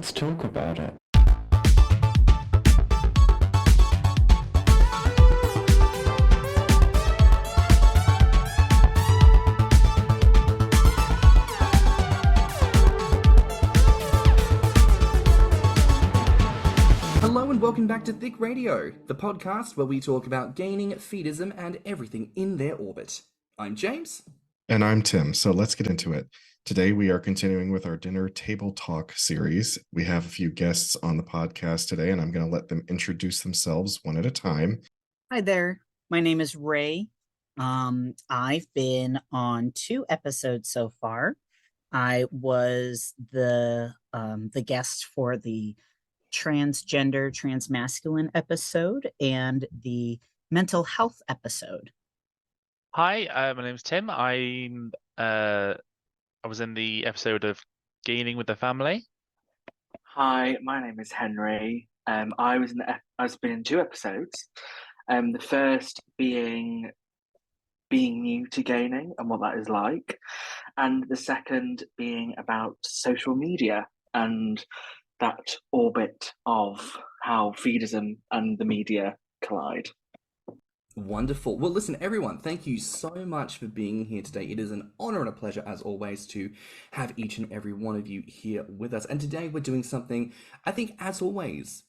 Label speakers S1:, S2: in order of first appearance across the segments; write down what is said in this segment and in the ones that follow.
S1: let's talk about it.
S2: Hello and welcome back to Thicc Radio, the podcast where we talk about gaining, feedism, and everything in their orbit. I'm James.
S3: And I'm Tim, so let's get into it. Today we are continuing with our dinner table talk series. We have a few guests on the podcast today, and I'm going to let them introduce themselves one at a time.
S4: Hi there, my name is Ray. I've been on 2 episodes so far. I was the guest for the transgender, transmasculine episode and the mental health episode.
S5: Hi, my name's Tim. I was in the episode of Gaining with the Family.
S6: Hi, my name is Henry. I've been in 2 episodes. The first being new to gaining and what that is like, and the second being about social media and that orbit of how feedism and the media collide.
S2: Wonderful. Well, listen, everyone, thank you so much for being here today. It is an honor and a pleasure, as always, to have each and every one of you here with us. And today we're doing something, I think, as always,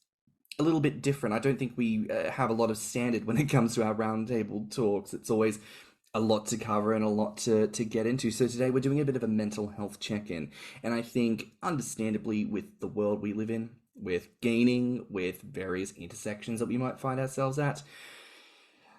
S2: a little bit different. I don't think we have a lot of standard when it comes to our roundtable talks. It's always a lot to cover and a lot to get into. So today we're doing a bit of a mental health check-in. And I think, understandably, with the world we live in, with gaining, with various intersections that we might find ourselves at,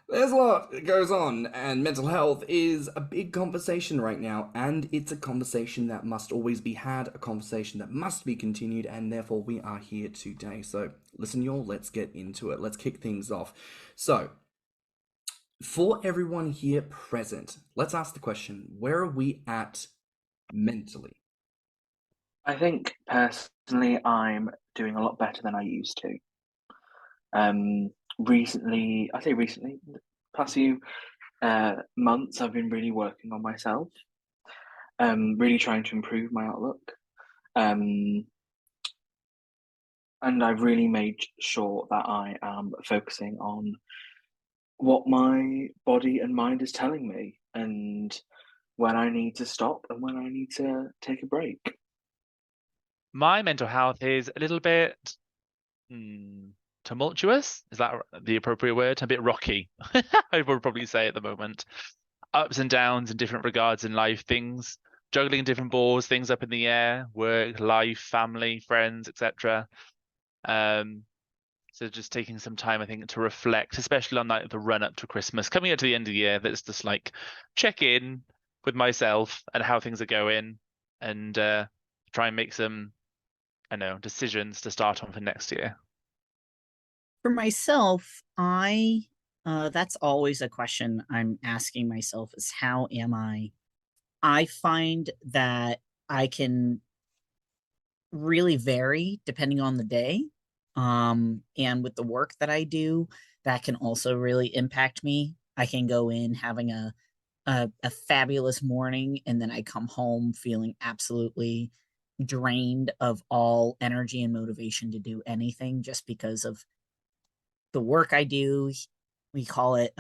S2: there's a lot that goes on, and mental health is a big conversation right now, and it's a conversation that must always be had, a conversation that must be continued, and therefore we are here today. So listen, y'all, let's get into it. Let's kick things off. So, for everyone here present, let's ask the question, where are we at mentally?
S6: I think, personally, I'm doing a lot better than I used to. Recently, past few months, I've been really working on myself, really trying to improve my outlook. And I've really made sure that I am focusing on what my body and mind is telling me, and when I need to stop and when I need to take a break.
S5: My mental health is a little bit tumultuous. Is that the appropriate word? A bit rocky, I would probably say at the moment. Ups and downs in different regards in life, things, juggling different balls, things up in the air, work, life, family, friends, etc. So just taking some time, I think, to reflect, especially on the run up to Christmas, coming up to the end of the year, that's just like check in with myself and how things are going, and try and make some, decisions to start on for next year.
S4: For myself, that's always a question I'm asking myself, is how am I? I find that I can really vary depending on the day. And with the work that I do, that can also really impact me. I can go in having a fabulous morning, and then I come home feeling absolutely drained of all energy and motivation to do anything, just because of the work I do. We call it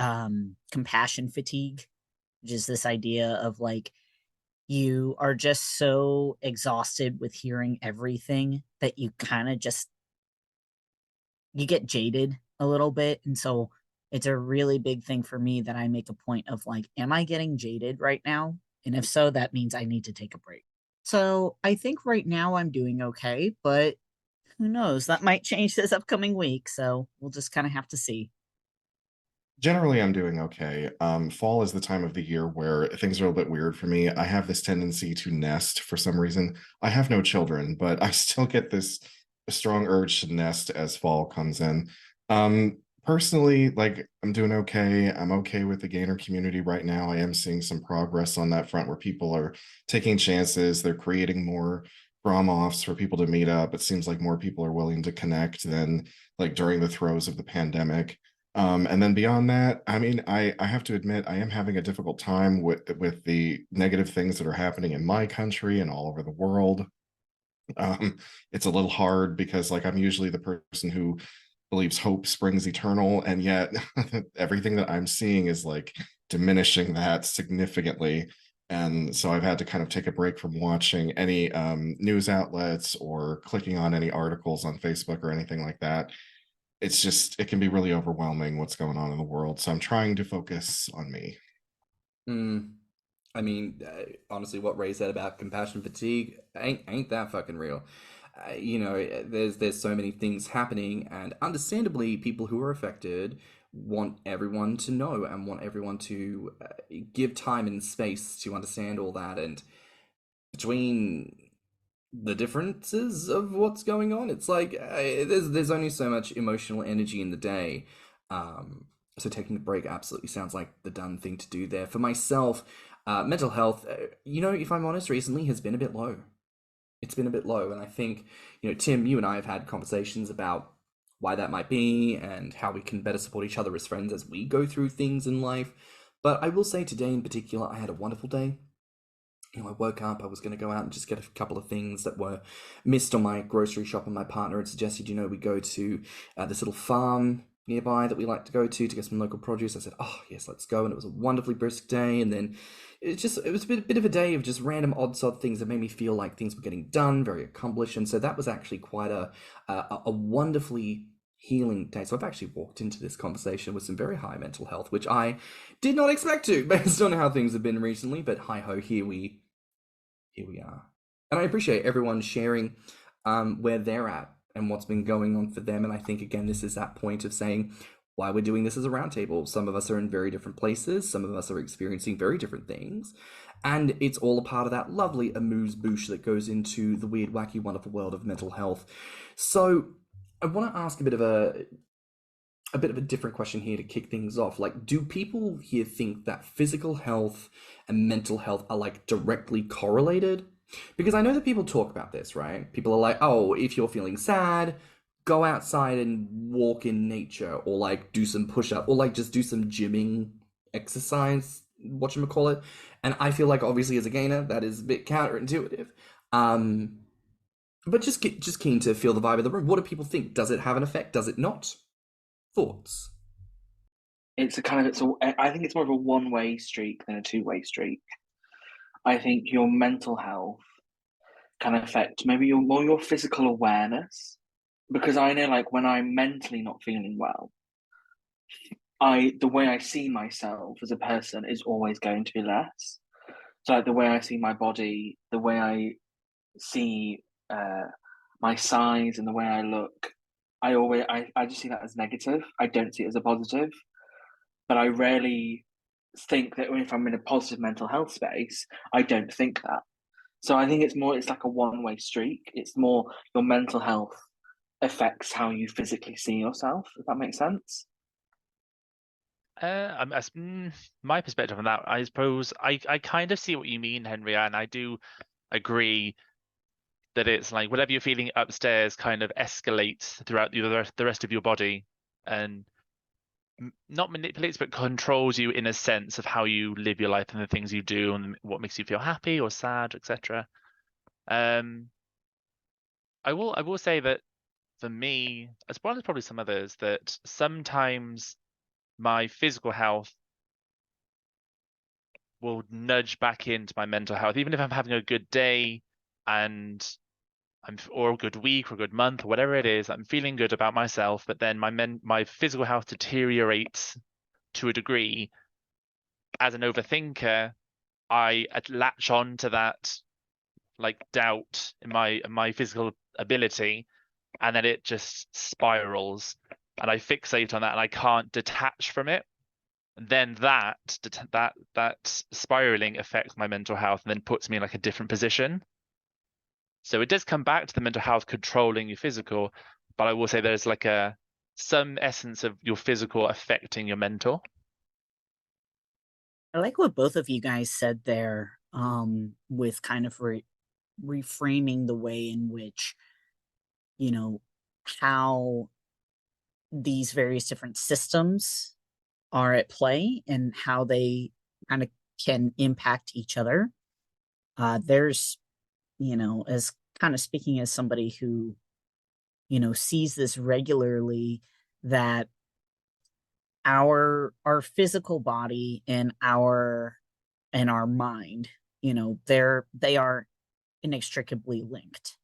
S4: compassion fatigue, which is this idea of like, you are just so exhausted with hearing everything that you kind of just, you get jaded a little bit. And so it's a really big thing for me that I make a point of like, am I getting jaded right now? And if so, that means I need to take a break. So I think right now I'm doing okay, but who knows? That might change this upcoming week. So we'll just kind of have to see.
S3: Generally, I'm doing okay. Fall is the time of the year where things are a little bit weird for me. I have this tendency to nest for some reason. I have no children, but I still get this strong urge to nest as fall comes in. Personally, like, I'm doing okay. I'm okay with the gainer community right now. I am seeing some progress on that front where people are taking chances. They're creating more Grommr for people to meet up. It seems like more people are willing to connect than like during the throes of the pandemic. And then beyond that, I mean, I have to admit, I am having a difficult time with the negative things that are happening in my country and all over the world. It's a little hard because like I'm usually the person who believes hope springs eternal, and yet everything that I'm seeing is like diminishing that significantly. And so I've had to kind of take a break from watching any news outlets or clicking on any articles on Facebook or anything like that. It's just, it can be really overwhelming what's going on in the world. So I'm trying to focus on me.
S2: I mean, honestly, what Ray said about compassion fatigue ain't that fucking real. You know, there's so many things happening, and understandably, people who are affected want everyone to know and want everyone to give time and space to understand all that. And between the differences of what's going on, it's like there's only so much emotional energy in the day. So taking a break absolutely sounds like the done thing to do there. For myself, mental health, you know, if I'm honest, recently has been a bit low. It's been a bit low, and I think, you know, Tim, you and I have had conversations about why that might be and how we can better support each other as friends as we go through things in life. But I will say today in particular, I had a wonderful day. You know, I woke up, I was going to go out and just get a couple of things that were missed on my grocery shop, and my partner had suggested, you know, we go to this little farm nearby that we like to go to get some local produce. I said, oh yes, let's go. And it was a wonderfully brisk day. And then it was a bit of a day of just random odd sod things that made me feel like things were getting done, very accomplished. And so that was actually quite a wonderfully healing day. So I've actually walked into this conversation with some very high mental health, which I did not expect to, based on how things have been recently. But hi ho, here we are. And I appreciate everyone sharing where they're at and what's been going on for them. And I think, again, this is that point of saying why we're doing this as a roundtable. Some of us are in very different places. Some of us are experiencing very different things. And it's all a part of that lovely amuse-bouche that goes into the weird, wacky, wonderful world of mental health. So I want to ask a bit of a different question here to kick things off. Like, do people here think that physical health and mental health are like directly correlated? Because I know that people talk about this, right? People are like, oh, if you're feeling sad, go outside and walk in nature, or like do some push-up, or like just do some gymming exercise, whatchamacallit. And I feel like obviously as a gainer, that is a bit counterintuitive. But just keen to feel the vibe of the room. What do people think? Does it have an effect? Does it not? Thoughts?
S6: I think it's more of a one-way streak than a two-way streak. I think your mental health can affect maybe your physical awareness, because I know, like, when I'm mentally not feeling well, the way I see myself as a person is always going to be less. So like the way I see my body, the way I see my size and the way I look, I just see that as negative. I don't see it as a positive. But I rarely think that if I'm in a positive mental health space, I don't think that. So I think it's like a one-way streak. It's more your mental health affects how you physically see yourself, if that makes sense.
S5: My perspective on that, I suppose I kind of see what you mean, Henry, and I do agree that it's like whatever you're feeling upstairs kind of escalates throughout the rest of your body, and not manipulates but controls you in a sense of how you live your life and the things you do and what makes you feel happy or sad, etc. I will say that for me, as well as probably some others, that sometimes my physical health will nudge back into my mental health, even if I'm having a good day and or a good week or a good month or whatever it is, I'm feeling good about myself, but then my physical health deteriorates to a degree. As an overthinker, I latch on to that like doubt in my physical ability, and then it just spirals, and I fixate on that, and I can't detach from it. And then that spiraling affects my mental health, and then puts me in like a different position. So it does come back to the mental health controlling your physical, but I will say there's like some essence of your physical affecting your mental.
S4: I like what both of you guys said there, with kind of reframing the way in which, you know, how these various different systems are at play and how they kind of can impact each other. There's, you know, as kind of speaking as somebody who, sees this regularly, that our physical body and our mind, they are inextricably linked.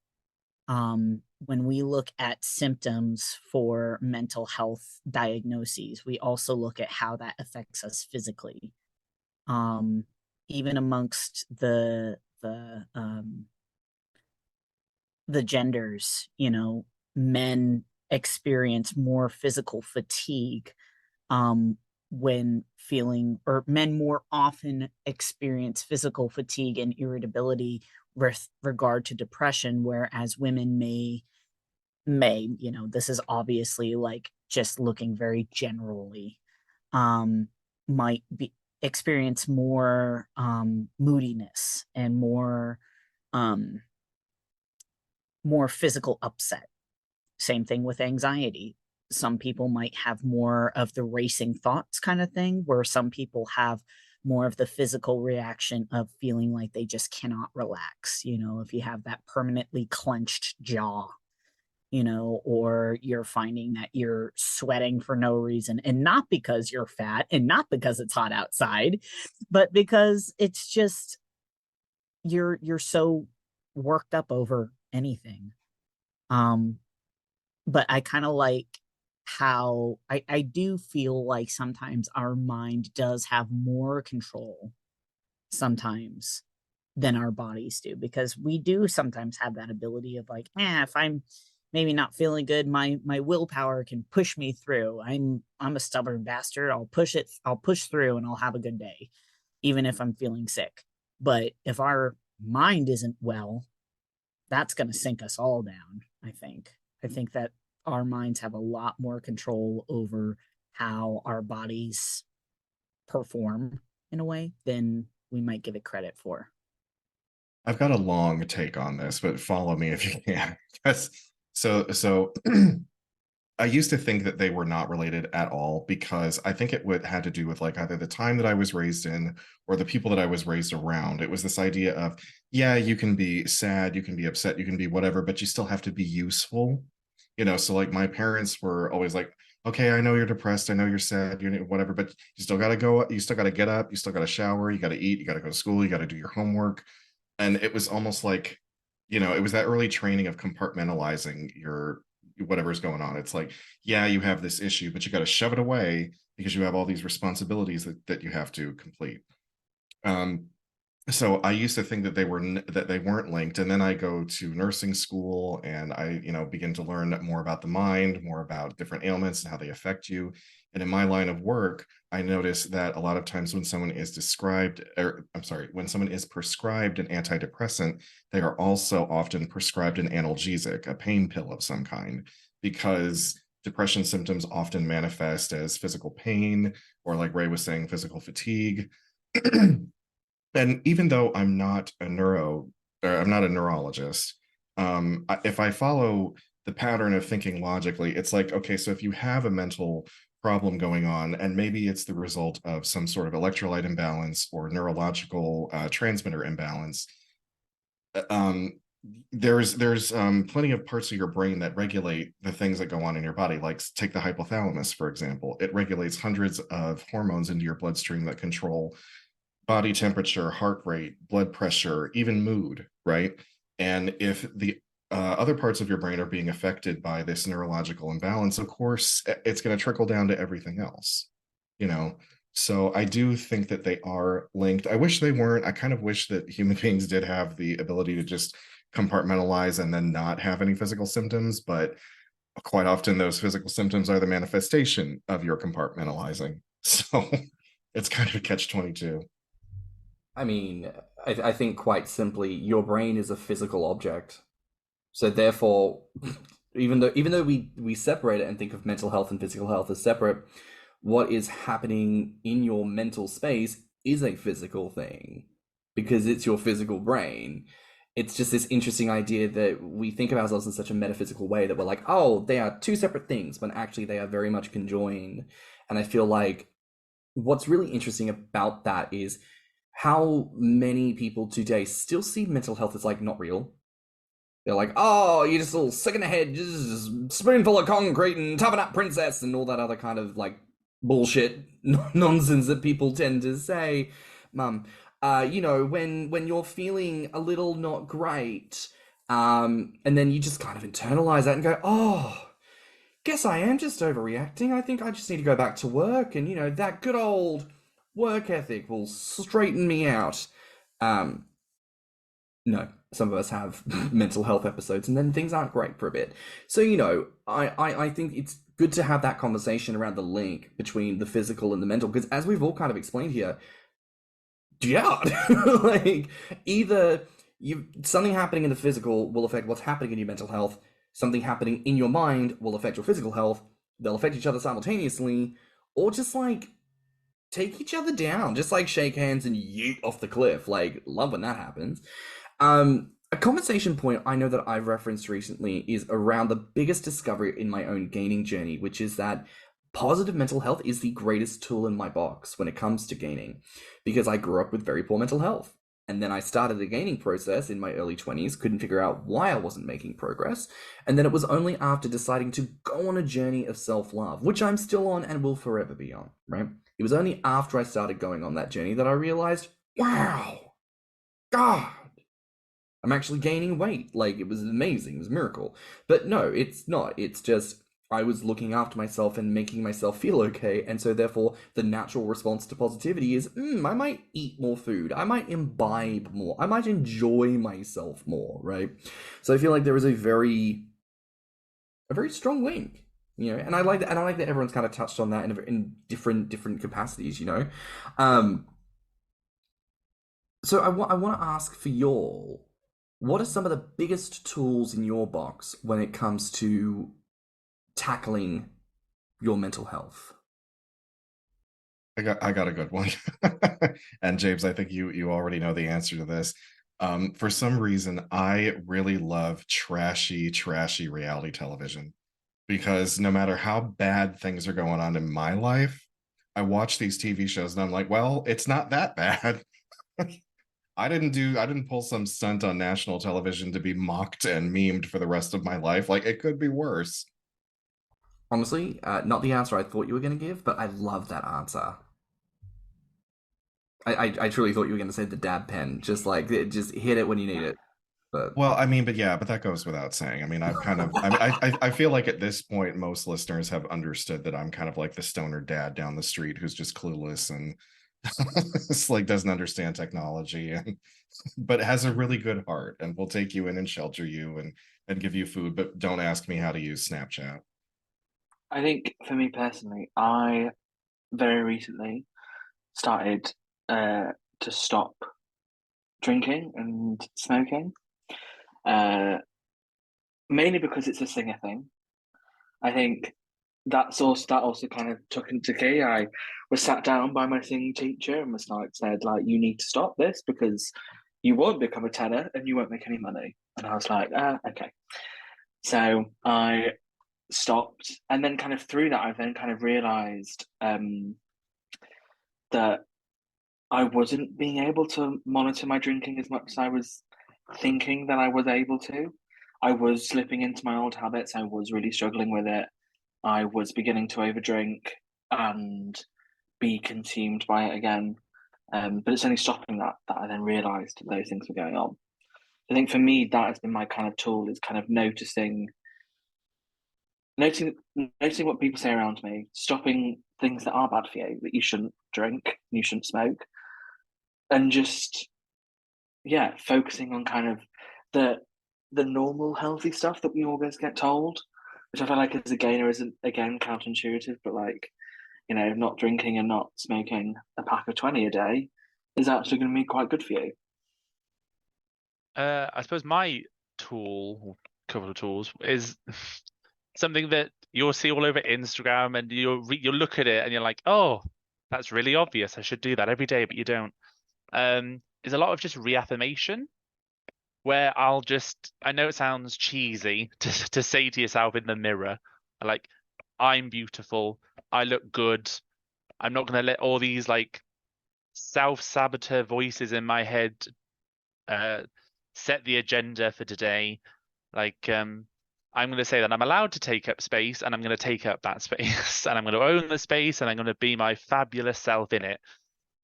S4: When we look at symptoms for mental health diagnoses, we also look at how that affects us physically. Even amongst the genders, men experience more physical fatigue when feeling, or men more often experience physical fatigue and irritability with regard to depression, whereas women may, this is obviously like just looking very generally, might be experience more moodiness and more physical upset. Same thing with anxiety. Some people might have more of the racing thoughts kind of thing, where some people have more of the physical reaction of feeling like they just cannot relax. If you have that permanently clenched jaw, or you're finding that you're sweating for no reason, and not because you're fat and not because it's hot outside, but because it's just you're so worked up over anything. But I kind of like how I do feel like sometimes our mind does have more control sometimes than our bodies do, because we do sometimes have that ability of like, if I'm maybe not feeling good, my willpower can push me through. I'm a stubborn bastard. I'll push through and I'll have a good day, even if I'm feeling sick. But if our mind isn't well, that's going to sink us all down. I think that our minds have a lot more control over how our bodies perform in a way than we might give it credit for.
S3: I've got a long take on this, but follow me if you can. So I used to think that they were not related at all, because I think it had to do with like either the time that I was raised in or the people that I was raised around. It was this idea of, yeah, you can be sad, you can be upset, you can be whatever, but you still have to be useful. So like my parents were always like, okay, I know you're depressed, I know you're sad, whatever, but you still got to go, you still got to get up, you still got to shower, you got to eat, you got to go to school, you got to do your homework. And it was almost like, it was that early training of compartmentalizing your whatever's going on. It's like, yeah, you have this issue, but you got to shove it away because you have all these responsibilities that you have to complete. So I used to think that they weren't linked, and then I go to nursing school and I begin to learn more about the mind, more about different ailments and how they affect you. And in my line of work, I notice that a lot of times when someone is when someone is prescribed an antidepressant, they are also often prescribed an analgesic, a pain pill of some kind, because depression symptoms often manifest as physical pain, or like Ray was saying, physical fatigue. And even though I'm not a neurologist, if I follow the pattern of thinking logically, it's like, okay, so if you have a mental problem going on, and maybe it's the result of some sort of electrolyte imbalance or neurological transmitter imbalance, there's plenty of parts of your brain that regulate the things that go on in your body. Like take the hypothalamus, for example. It regulates hundreds of hormones into your bloodstream that control body temperature, heart rate, blood pressure, even mood, right? And if the other parts of your brain are being affected by this neurological imbalance, of course, it's going to trickle down to everything else, So I do think that they are linked. I wish they weren't. I kind of wish that human beings did have the ability to just compartmentalize and then not have any physical symptoms, but quite often those physical symptoms are the manifestation of your compartmentalizing. So it's kind of a catch-22.
S2: I mean, I think quite simply, your brain is a physical object. So therefore, even though we separate it and think of mental health and physical health as separate, what is happening in your mental space is a physical thing, because it's your physical brain. It's just this interesting idea that we think of ourselves in such a metaphysical way that we're like, oh, they are two separate things, when actually they are very much conjoined. And I feel like what's really interesting about that is how many people today still see mental health as like not real. They're like, oh, you're just all sick in the head, just spoonful of concrete and toughen up, princess, and all that other kind of like bullshit nonsense that people tend to say, Mum. When you're feeling a little not great, and then you just kind of internalize that and go, oh, guess I am just overreacting. I think I just need to go back to work, and that good old work ethic will straighten me out. No, some of us have mental health episodes, and then things aren't great for a bit. So, I think it's good to have that conversation around the link between the physical and the mental, because as we've all kind of explained here, yeah, like either something happening in the physical will affect what's happening in your mental health, something happening in your mind will affect your physical health, they'll affect each other simultaneously, or just like take each other down, just like shake hands and yeet off the cliff. Like, love when that happens. A conversation point I know that I've referenced recently is around the biggest discovery in my own gaining journey, which is that positive mental health is the greatest tool in my box when it comes to gaining, because I grew up with very poor mental health. And then I started the gaining process in my early 20s, couldn't figure out why I wasn't making progress. And then it was only after deciding to go on a journey of self-love, which I'm still on and will forever be on, right? It was only after I started going on that journey that I realized, wow, God, I'm actually gaining weight. Like, it was amazing. It was a miracle. But no, it's not. It's just I was looking after myself and making myself feel okay. And so therefore, the natural response to positivity is, I might eat more food. I might imbibe more. I might enjoy myself more, right? So I feel like there is a very strong link, and I like that. And I like that everyone's kind of touched on that in different capacities, So I want to ask for y'all, what are some of the biggest tools in your box when it comes to tackling your mental health?
S3: I got a good one. And James, I think you already know the answer to this. For some reason, I really love trashy reality television, because no matter how bad things are going on in my life, I watch these TV shows and I'm like, well, it's not that bad. I didn't pull some stunt on national television to be mocked and memed for the rest of my life. Like, it could be worse.
S2: Honestly, not the answer I thought you were going to give, but I love that answer. I truly thought you were going to say the dab pen, just hit it when you need it. But
S3: well, I mean, but that goes without saying. I mean, I feel like at this point, most listeners have understood that I'm kind of like the stoner dad down the street who's just clueless and like doesn't understand technology, but has a really good heart and will take you in and shelter you and give you food, but don't ask me how to use Snapchat.
S6: I think for me personally, I very recently started to stop drinking and smoking, mainly because it's a singer thing. I think that also kind of took into key. I was sat down by my singing teacher and said, you need to stop this because you won't become a tenor and you won't make any money. And I was like, okay. So I stopped, and then kind of through that, I then kind of realized that I wasn't being able to monitor my drinking as much as I was thinking that I was able to. I was slipping into my old habits. I was really struggling with it. I was beginning to overdrink and be consumed by it again. But it's only stopping that I then realised those things were going on. I think for me, that has been my kind of tool, is kind of noticing what people say around me, stopping things that are bad for you, that you shouldn't drink, you shouldn't smoke, and just focusing on kind of the normal healthy stuff that we always get told, which I feel like as a gainer isn't, again, counterintuitive, but not drinking and not smoking a pack of 20 a day is actually going to be quite good for you.
S5: I suppose my tool, couple of tools, is something that you'll see all over Instagram, and you'll look at it and you're like, oh, that's really obvious. I should do that every day, but you don't. Is a lot of just reaffirmation, where I know it sounds cheesy to say to yourself in the mirror, like, I'm beautiful, I look good, I'm not going to let all these like self-saboteur voices in my head set the agenda for today. Like, I'm going to say that I'm allowed to take up space, and I'm going to take up that space, and I'm going to own the space, and I'm going to be my fabulous self in it.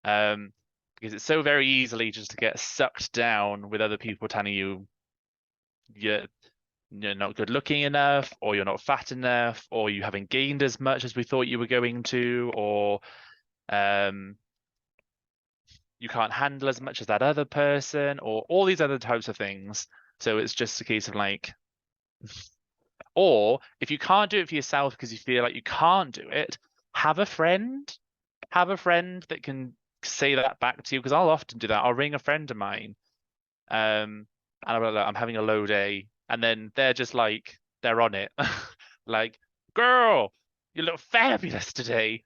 S5: Because it's so very easily just to get sucked down with other people telling you you're not good looking enough, or you're not fat enough, or you haven't gained as much as we thought you were going to, or you can't handle as much as that other person, or all these other types of things. So it's just a case of like, or if you can't do it for yourself because you feel like you can't do it, have a friend that can say that back to you. Because I'll often do that. I'll ring a friend of mine, and I'll be like, I'm having a low day, and then they're just like, they're on it. Like, girl, you look fabulous today.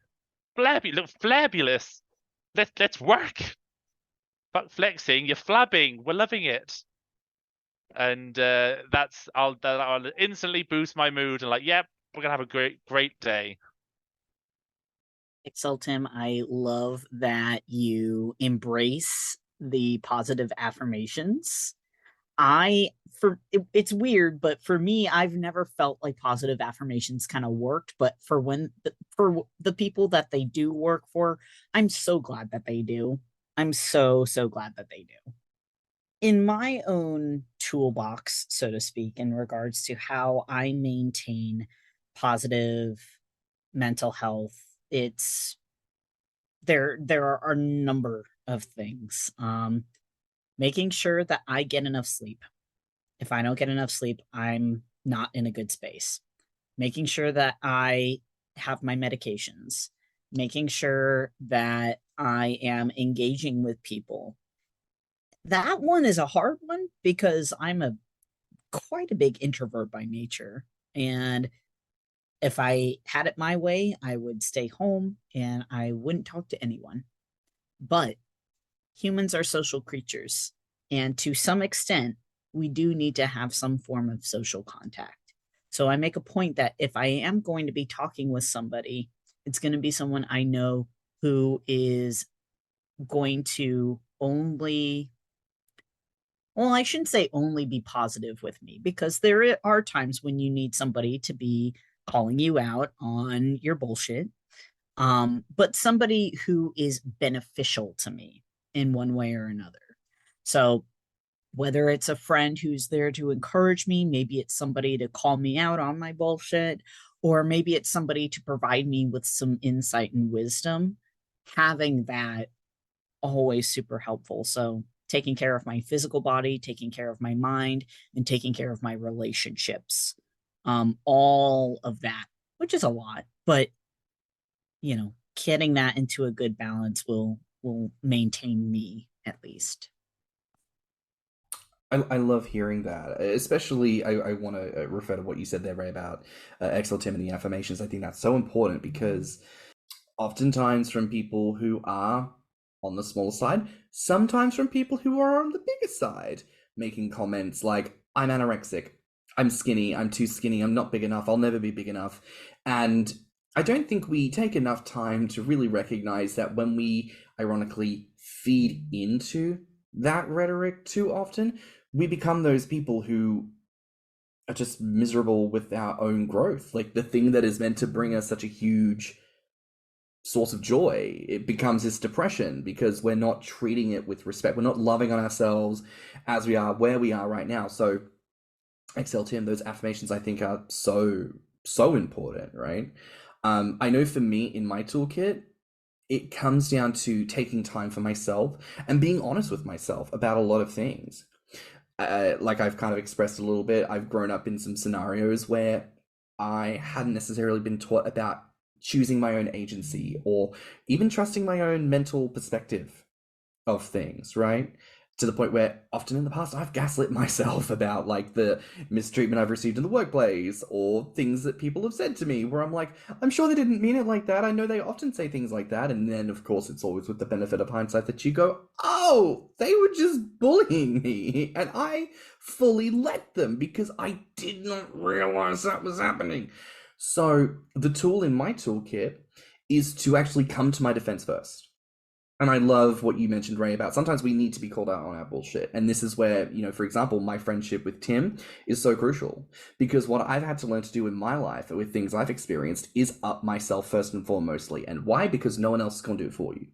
S5: You look fabulous. Let's work. Fuck flexing, you're flabbing. We're loving it. And I'll instantly boost my mood and like, yep, we're gonna have a great day.
S4: Tim, I love that you embrace the positive affirmations. It's weird, but for me, I've never felt like positive affirmations kind of worked. But for the people that they do work for, I'm so glad that they do. I'm so glad that they do. In my own toolbox, so to speak, in regards to how I maintain positive mental health, there are a number of things. Making sure that I get enough sleep. If I don't get enough sleep, I'm not in a good space. Making sure that I have my medications. Making sure that I am engaging with people. That one is a hard one because I'm quite a big introvert by nature. And if I had it my way, I would stay home and I wouldn't talk to anyone. But humans are social creatures, and to some extent, we do need to have some form of social contact. So I make a point that if I am going to be talking with somebody, it's going to be someone I know who is going to only, well, I shouldn't say only be positive with me, because there are times when you need somebody to be calling you out on your bullshit, but somebody who is beneficial to me in one way or another. So whether it's a friend who's there to encourage me, maybe it's somebody to call me out on my bullshit, or maybe it's somebody to provide me with some insight and wisdom, having that always super helpful. So taking care of my physical body, taking care of my mind, and taking care of my relationships. All of that, which is a lot, but getting that into a good balance will maintain me, at least.
S2: I love hearing that. Especially, I want to refer to what you said there, Ray, about Tim and the affirmations. I think that's so important because oftentimes from people who are on the smaller side, sometimes from people who are on the bigger side, making comments like, I'm anorexic, I'm skinny, I'm too skinny, I'm not big enough, I'll never be big enough. And I don't think we take enough time to really recognize that when we ironically feed into that rhetoric too often, we become those people who are just miserable with our own growth. Like the thing that is meant to bring us such a huge source of joy, it becomes this depression because we're not treating it with respect. We're not loving on ourselves as we are where we are right now. So Tim, those affirmations I think are so important, right? I know for me in my toolkit, it comes down to taking time for myself and being honest with myself about a lot of things. Like I've kind of expressed a little bit, I've grown up in some scenarios where I hadn't necessarily been taught about choosing my own agency or even trusting my own mental perspective of things, right? To the point where often in the past I've gaslit myself about like the mistreatment I've received in the workplace or things that people have said to me where I'm like, I'm sure they didn't mean it like that. I know they often say things like that. And then of course it's always with the benefit of hindsight that you go, oh, they were just bullying me. And I fully let them because I did not realize that was happening. So the tool in my toolkit is to actually come to my defense first. And I love what you mentioned, Ray, about sometimes we need to be called out on our bullshit. And this is where, for example, my friendship with Tim is so crucial, because what I've had to learn to do in my life with things I've experienced is up myself first and foremostly. And why? Because no one else is going to do it for you.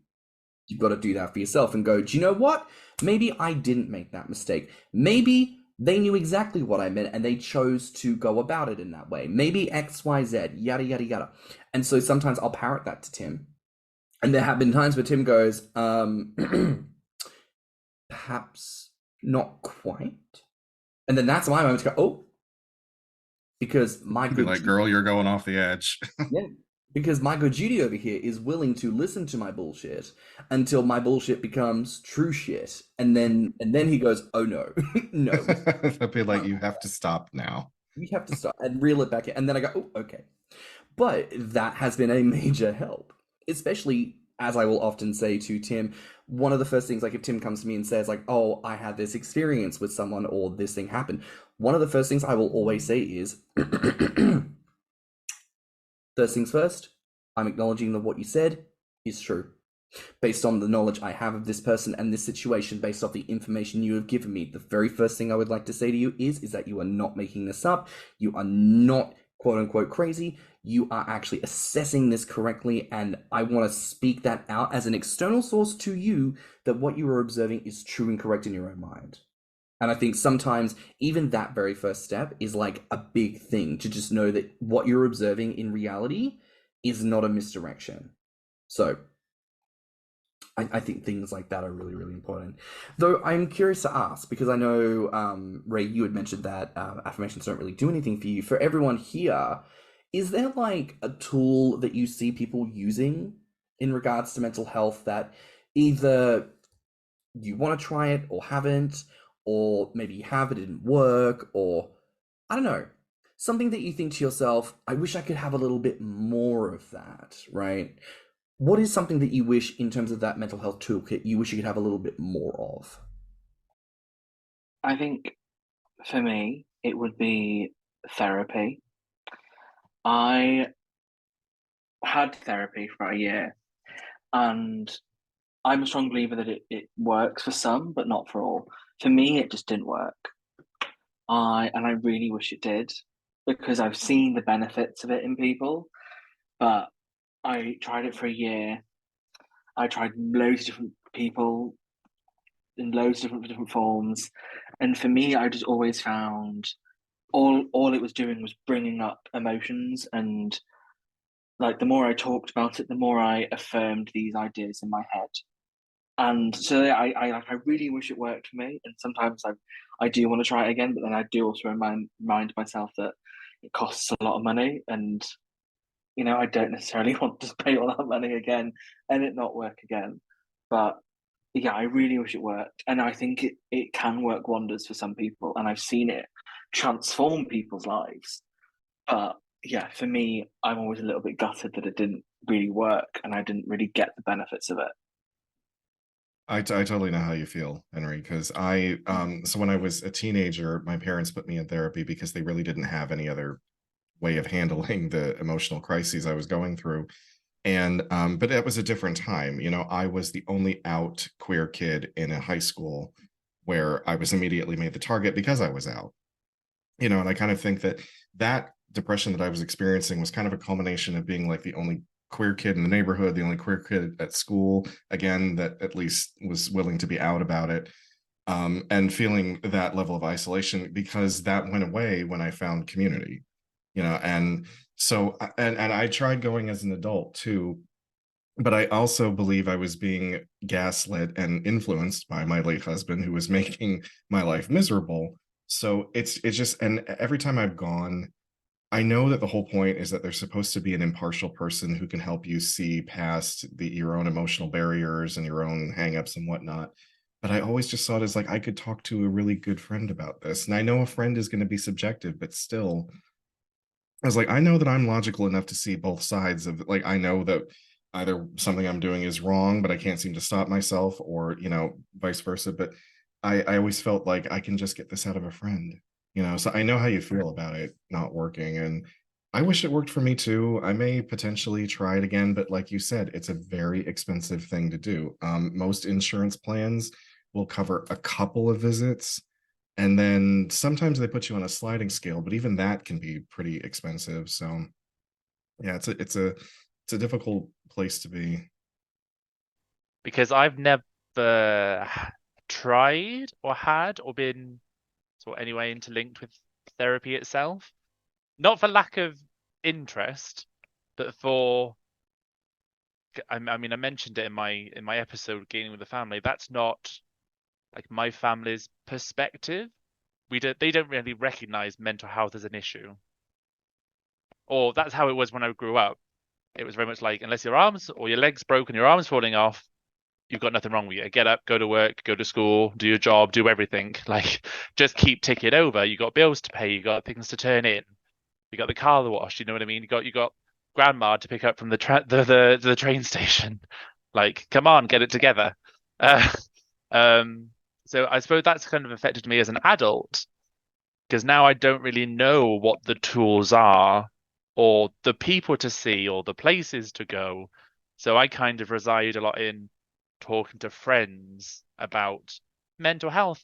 S2: You've got to do that for yourself and go, do you know what? Maybe I didn't make that mistake. Maybe they knew exactly what I meant and they chose to go about it in that way. Maybe X, Y, Z, yada, yada, yada. And so sometimes I'll parrot that to Tim. And there have been times where Tim goes, perhaps not quite. And then that's my moment to go, oh, because my good
S3: like, girl, you're going off the edge.
S2: Yeah, because my good Judy over here is willing to listen to my bullshit until my bullshit becomes true shit. And then he goes, oh no, no.
S3: That'd be like, you have to stop now.
S2: You have to stop and reel it back in. And then I go, oh, okay. But that has been a major help. Especially, as I will often say to Tim, one of the first things, like if Tim comes to me and says like, oh, I had this experience with someone or this thing happened, one of the first things I will always say is, first things first, I'm acknowledging that what you said is true. Based on the knowledge I have of this person and this situation, based off the information you have given me, the very first thing I would like to say to you is that you are not making this up. You are not quote unquote crazy. You are actually assessing this correctly, and I want to speak that out as an external source to you, that what you are observing is true and correct in your own mind. And I think sometimes even that very first step is like a big thing, to just know that what you're observing in reality is not a misdirection. So I think things like that are really, really important. Though I'm curious to ask, because I know, Ray, you had mentioned that affirmations don't really do anything for you. For everyone here, is there like a tool that you see people using in regards to mental health that either you want to try it or haven't, or maybe you have, it didn't work, or I don't know, something that you think to yourself, I wish I could have a little bit more of that, right? What is something that you wish, in terms of that mental health toolkit, you wish you could have a little bit more of?
S6: I think for me, it would be therapy. I had therapy for a year, and I'm a strong believer that it works for some, but not for all. For me, it just didn't work. I really wish it did, because I've seen the benefits of it in people, but I tried it for a year. I tried loads of different people in loads of different forms, and for me, I just always found all it was doing was bringing up emotions, and like the more I talked about it, the more I affirmed these ideas in my head. And so I really wish it worked for me. And sometimes I do want to try it again, but then I do also remind myself that it costs a lot of money, and I don't necessarily want to pay all that money again and it not work again. But yeah, I really wish it worked, and I think it can work wonders for some people, and I've seen it transform people's lives. But yeah, for me, I'm always a little bit gutted that it didn't really work and I didn't really get the benefits of it.
S3: I totally know how you feel, Henry, because so when I was a teenager, my parents put me in therapy because they really didn't have any other way of handling the emotional crises I was going through. And but it was a different time. I was the only out queer kid in a high school where I was immediately made the target because I was out. And I kind of think that depression that I was experiencing was kind of a culmination of being like the only queer kid in the neighborhood, the only queer kid at school, again, that at least was willing to be out about it, and feeling that level of isolation, because that went away when I found community, and so, and I tried going as an adult too, but I also believe I was being gaslit and influenced by my late husband, who was making my life miserable. So it's just, and every time I've gone, I know that the whole point is that there's supposed to be an impartial person who can help you see past your own emotional barriers and your own hangups and whatnot. But I always just saw it as like, I could talk to a really good friend about this. And I know a friend is going to be subjective, but still, I was like, I know that I'm logical enough to see both sides of, like, I know that either something I'm doing is wrong, but I can't seem to stop myself, or, vice versa. But I always felt like I can just get this out of a friend. So I know how you feel about it not working. And I wish it worked for me too. I may potentially try it again, but like you said, it's a very expensive thing to do. Most insurance plans will cover a couple of visits, and then sometimes they put you on a sliding scale, but even that can be pretty expensive. So yeah, it's a difficult place to be.
S5: Because I've never tried or had or been sort of anyway interlinked with therapy itself. Not for lack of interest, but for I mean I mentioned it in my episode Gaining with the Family. That's not like my family's perspective. They don't really recognize mental health as an issue. Or that's how it was when I grew up. It was very much like, unless your arms or your legs broke and your arms falling off, you've got nothing wrong with you. Get up, go to work, go to school, do your job, do everything. Like, just keep ticking over. You got bills to pay, you got things to turn in, you got the car to wash. You know what I mean? You got grandma to pick up from the train station. Like, come on, get it together. Uh, so I suppose that's kind of affected me as an adult, because now I don't really know what the tools are or the people to see or the places to go. So I kind of reside a lot in talking to friends about mental health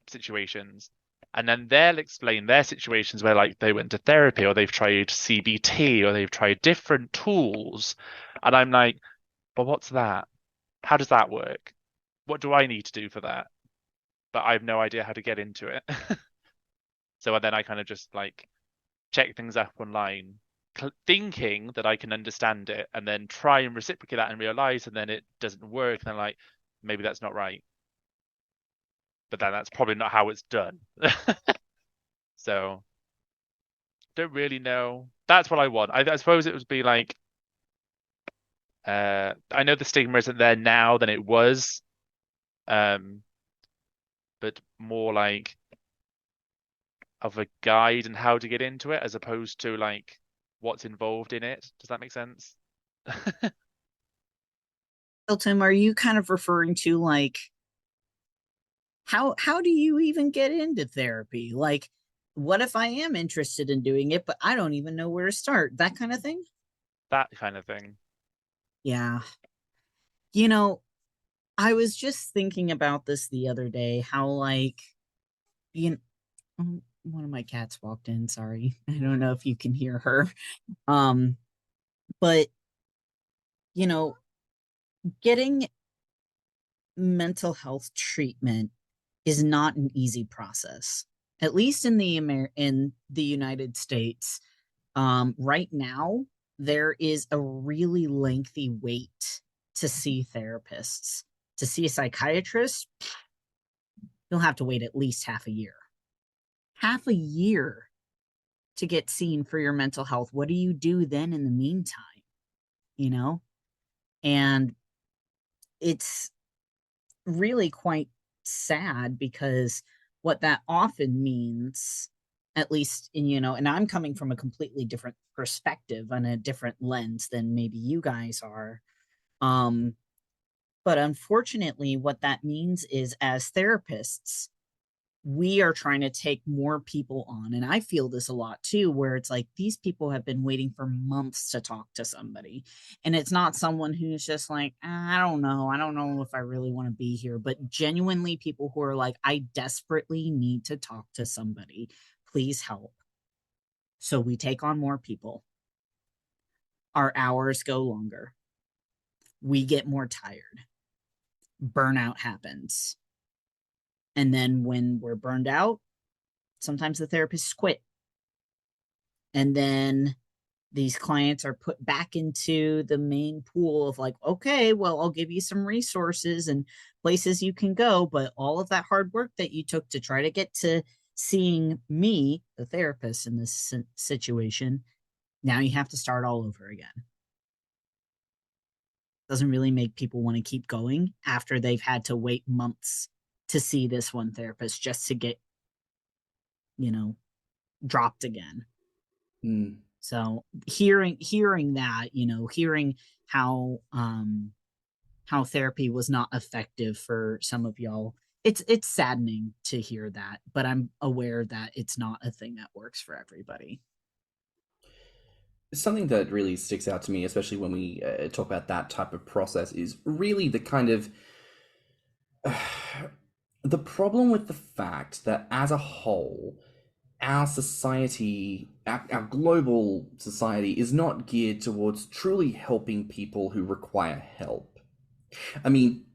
S5: situations. And then they'll explain their situations where like they went to therapy or they've tried CBT or they've tried different tools. And I'm like, well, what's that? How does that work? What do I need to do for that? But I have no idea how to get into it. So then I kind of just like check things up online, thinking that I can understand it, and then try and reciprocate that and realize, and then it doesn't work. And I'm like, maybe that's not right. But then that's probably not how it's done. So don't really know. That's what I want. I suppose it would be like, I know the stigma isn't there now than it was, but more like of a guide and how to get into it as opposed to like what's involved in it. Does that make sense?
S4: Tim, are you kind of referring to like how do you even get into therapy? Like, what if I am interested in doing it, but I don't even know where to start? That kind of thing?
S5: That kind of thing.
S4: Yeah. You know, I was just thinking about this the other day, how like, you know, one of my cats walked in, sorry. I don't know if you can hear her. But you know, getting mental health treatment is not an easy process. At least in the United States, right now there is a really lengthy wait to see therapists. To see a psychiatrist, you'll have to wait at least half a year. Half a year to get seen for your mental health. What do you do then in the meantime? You know? And it's really quite sad because what that often means, at least in, you know, and I'm coming from a completely different perspective and a different lens than maybe you guys are. But unfortunately, what that means is as therapists, we are trying to take more people on. And I feel this a lot too, where it's like these people have been waiting for months to talk to somebody. And it's not someone who's just like, I don't know. I don't know if I really want to be here. But genuinely people who are like, I desperately need to talk to somebody. Please help. So we take on more people. Our hours go longer. We get more tired. Burnout happens. And then when we're burned out, sometimes the therapists quit. And then these clients are put back into the main pool of like, okay, well, I'll give you some resources and places you can go. But all of that hard work that you took to try to get to seeing me, the therapist in this situation, now you have to start all over again. Doesn't really make people want to keep going after they've had to wait months to see this one therapist just to get, you know, dropped again. So hearing that, you know, hearing how therapy was not effective for some of y'all, it's saddening to hear that, but I'm aware that it's not a thing that works for everybody.
S2: something that really sticks out to me, especially when we talk about that type of process, is really the kind of the problem with the fact that as a whole, our society, our global society, is not geared towards truly helping people who require help. I mean,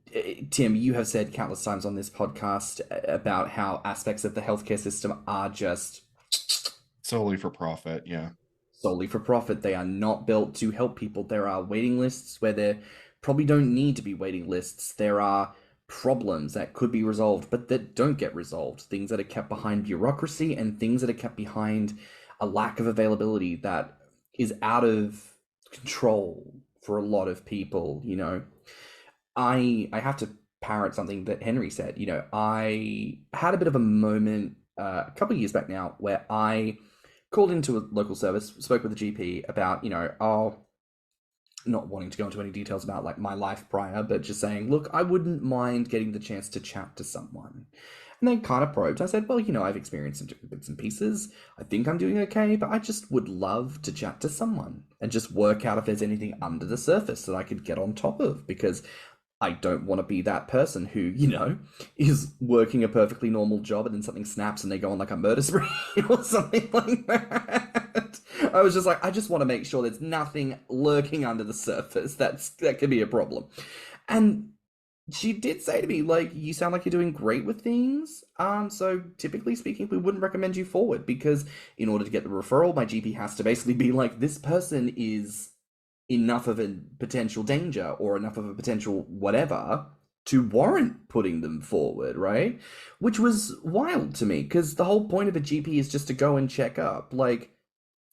S2: Tim, you have said countless times on this podcast about how aspects of the healthcare system are just
S3: solely for profit. Yeah.
S2: Solely for profit. They are not built to help people. There are waiting lists where there probably don't need to be waiting lists. There are problems that could be resolved, but that don't get resolved. Things that are kept behind bureaucracy and things that are kept behind a lack of availability that is out of control for a lot of people, you know. I have to parrot something that Henry said. You know, I had a bit of a moment a couple of years back now where I called into a local service, spoke with a GP about, you know, not wanting to go into any details about like my life prior, but just saying, look, I wouldn't mind getting the chance to chat to someone. And they kind of probed. I said, well, you know, I've experienced some different bits and pieces. I think I'm doing okay, but I just would love to chat to someone and just work out if there's anything under the surface that I could get on top of, because I don't want to be that person who, you know, is working a perfectly normal job and then something snaps and they go on like a murder spree or something like that. I was just like, I just want to make sure there's nothing lurking under the surface that could be a problem. And she did say to me, like, you sound like you're doing great with things. So typically speaking, we wouldn't recommend you forward, because in order to get the referral, my GP has to basically be like, this person is enough of a potential danger or enough of a potential whatever to warrant putting them forward, right? Which was wild to me, because the whole point of a GP is just to go and check up. Like,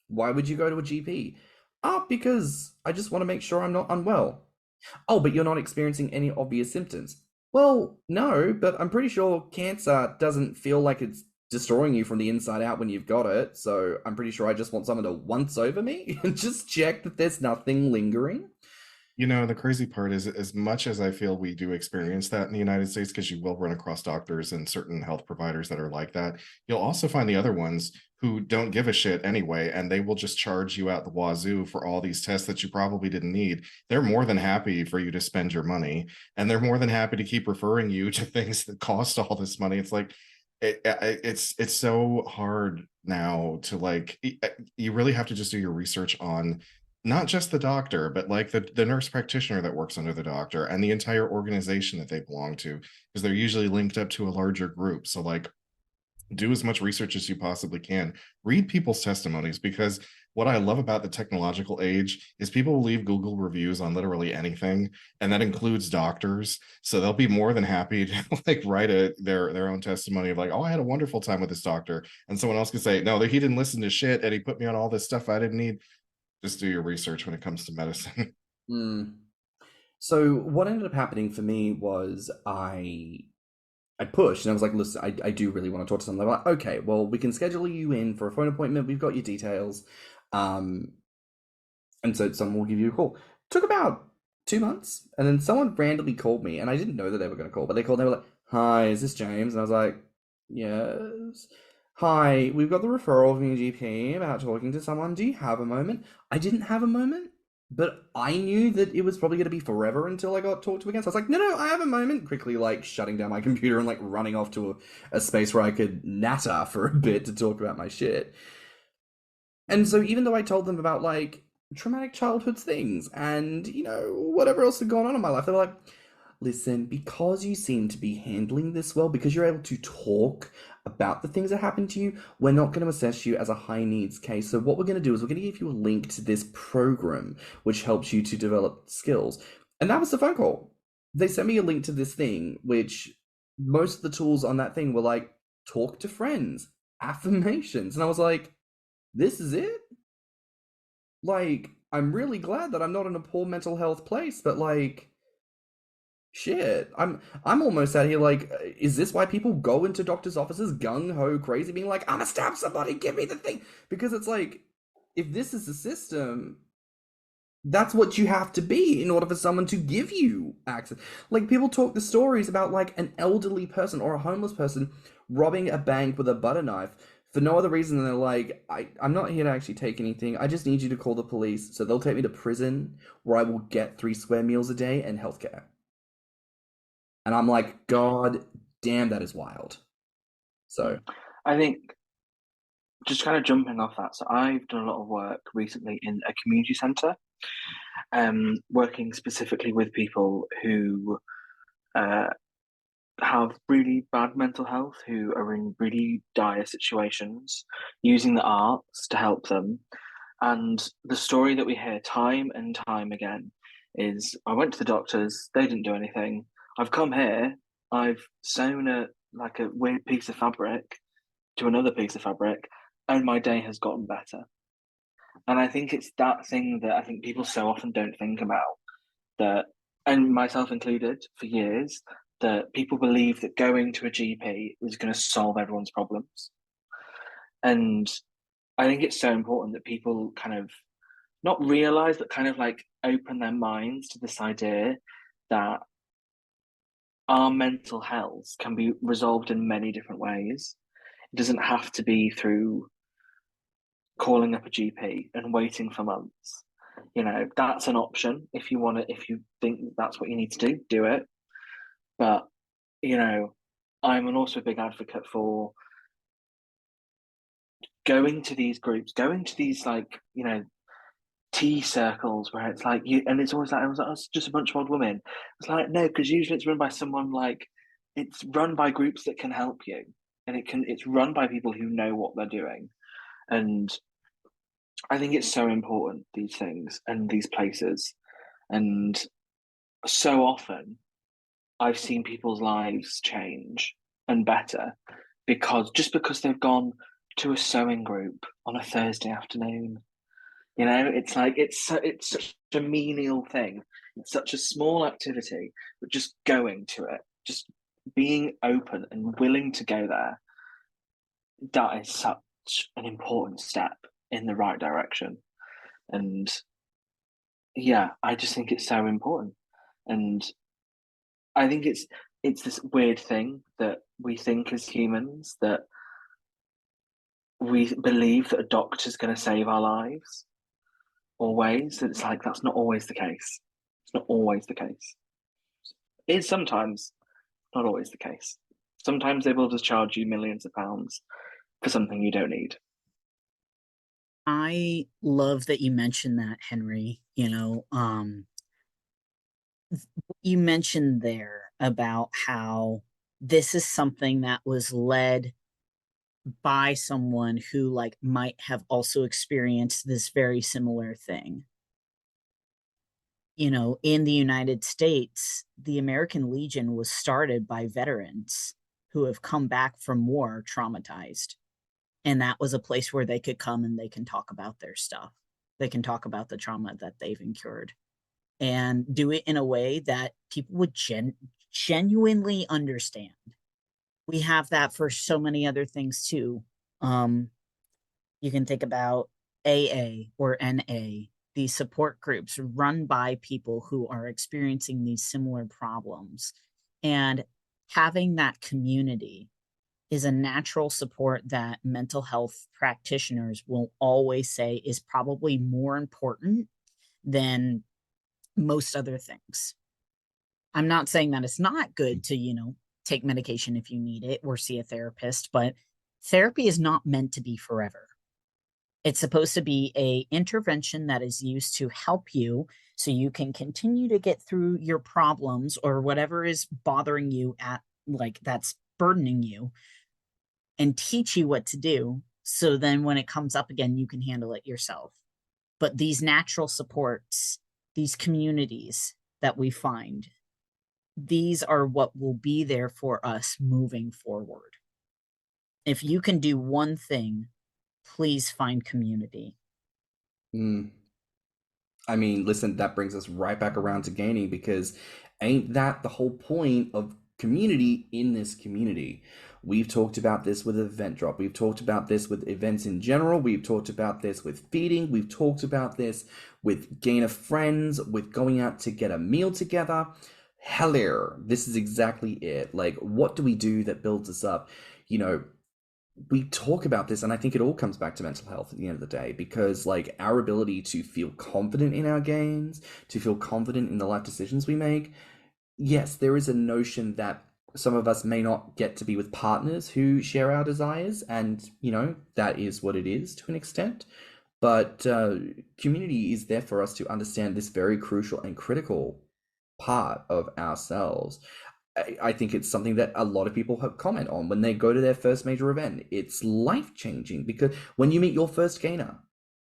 S2: why would you go to a GP? Because I just want to make sure I'm not unwell. Oh, but you're not experiencing any obvious symptoms. Well, no, but I'm pretty sure cancer doesn't feel like it's destroying you from the inside out when you've got it. So I'm pretty sure I just want someone to once over me and just check that there's nothing lingering.
S3: You know, the crazy part is, as much as I feel we do experience that in the United States, because you will run across doctors and certain health providers that are like that, you'll also find the other ones who don't give a shit anyway, and they will just charge you out the wazoo for all these tests that you probably didn't need. They're more than happy for you to spend your money, and they're more than happy to keep referring you to things that cost all this money. It's like, it's so hard now to, like, you really have to just do your research on not just the doctor, but like the nurse practitioner that works under the doctor and the entire organization that they belong to, because they're usually linked up to a larger group. So like, do as much research as you possibly can. Read people's testimonies, because what I love about the technological age is people will leave Google reviews on literally anything, and that includes doctors. So they'll be more than happy to like write their own testimony of like, oh, I had a wonderful time with this doctor, and someone else can say, no, he didn't listen to shit and he put me on all this stuff I didn't need. Just do your research when it comes to medicine.
S2: So what ended up happening for me was I pushed and I was like, listen, I do really want to talk to someone. They're like, okay, well, we can schedule you in for a phone appointment. We've got your details. And so someone will give you a call. Took about 2 months. And then someone randomly called me, and I didn't know that they were going to call, but they called and they were like, hi, is this James? And I was like, yes. Hi, we've got the referral from your GP about talking to someone. Do you have a moment? I didn't have a moment, but I knew that it was probably going to be forever until I got talked to again. So I was like, no, I have a moment. Quickly, like, shutting down my computer and, like, running off to a space where I could natter for a bit to talk about my shit. And so even though I told them about, like, traumatic childhood things and, you know, whatever else had gone on in my life, they were like, listen, because you seem to be handling this well, because you're able to talk about the things that happened to you, we're not going to assess you as a high needs case. So what we're going to do is we're going to give you a link to this program, which helps you to develop skills. And that was the phone call. They sent me a link to this thing, which most of the tools on that thing were like, talk to friends, affirmations. And I was like, this is it? Like, I'm really glad that I'm not in a poor mental health place, but like, shit, I'm almost out here like, is this why people go into doctors' offices gung-ho crazy, being like, I'm gonna stab somebody, give me the thing? Because it's like, if this is the system, that's what you have to be in order for someone to give you access. Like, people talk the stories about like an elderly person or a homeless person robbing a bank with a butter knife, for no other reason than they're like, I'm not here to actually take anything. I just need you to call the police. So they'll take me to prison where I will get 3 square meals a day and healthcare. And I'm like, God damn, that is wild. So
S6: I think just kind of jumping off that, so I've done a lot of work recently in a community centre, working specifically with people who have really bad mental health, who are in really dire situations, using the arts to help them. And the story that we hear time and time again is, I went to the doctors, they didn't do anything. I've come here, I've sewn a weird piece of fabric to another piece of fabric, and my day has gotten better. And I think it's that thing that I think people so often don't think about, that, and myself included for years, that people believe that going to a GP is going to solve everyone's problems. And I think it's so important that people kind of not realize, but kind of like open their minds to this idea that our mental health can be resolved in many different ways. It doesn't have to be through calling up a GP and waiting for months. You know, that's an option if you want to, if you think that's what you need to do it. But, you know, I'm also a big advocate for going to these groups, going to these, like, you know, tea circles where it's like you, and it's always like, it's just a bunch of old women. It's like, no, because usually it's run by someone, like, it's run by groups that can help you, and it's run by people who know what they're doing. And I think it's so important, these things and these places. And so often I've seen people's lives change and better because they've gone to a sewing group on a Thursday afternoon. You know, it's like, it's such a menial thing. It's such a small activity, but just going to it, just being open and willing to go there, that is such an important step in the right direction. And yeah, I just think it's so important. And I think it's this weird thing that we think as humans, that we believe that a doctor's going to save our lives always. It's like, that's not always the case. It's not always the case. It is sometimes, not always the case. Sometimes they will just charge you millions of pounds for something you don't need.
S4: I love that you mentioned that, Henry. You know, you mentioned there about how this is something that was led by someone who, like, might have also experienced this very similar thing. You know, in the United States, the American Legion was started by veterans who have come back from war traumatized. And that was a place where they could come and they can talk about their stuff. They can talk about the trauma that they've incurred and do it in a way that people would genuinely understand. We have that for so many other things too. You can think about AA or NA, these support groups run by people who are experiencing these similar problems. And having that community is a natural support that mental health practitioners will always say is probably more important than most other things. I'm not saying that it's not good to, you know, take medication if you need it or see a therapist, but therapy is not meant to be forever. It's supposed to be an intervention that is used to help you so you can continue to get through your problems or whatever is bothering you, at, like, that's burdening you, and teach you what to do. So then when it comes up again, you can handle it yourself. But these natural supports, these communities that we find, these are what will be there for us moving forward. If you can do one thing, please find community.
S2: I mean, listen, that brings us right back around to gaining, because ain't that the whole point of community in this community? We've talked about this with Event Drop. We've talked about this with events in general. We've talked about this with feeding. We've talked about this with gain of friends, with going out to get a meal together. Hello, this is exactly it. Like, what do we do that builds us up? You know, we talk about this, and I think it all comes back to mental health at the end of the day, because like our ability to feel confident in our games, to feel confident in the life decisions we make. Yes, there is a notion that some of us may not get to be with partners who share our desires, and that is what it is to an extent. But community is there for us to understand this very crucial and critical part of ourselves. I think it's something that a lot of people have comment on when they go to their first major event. It's life changing because when you meet your first gainer,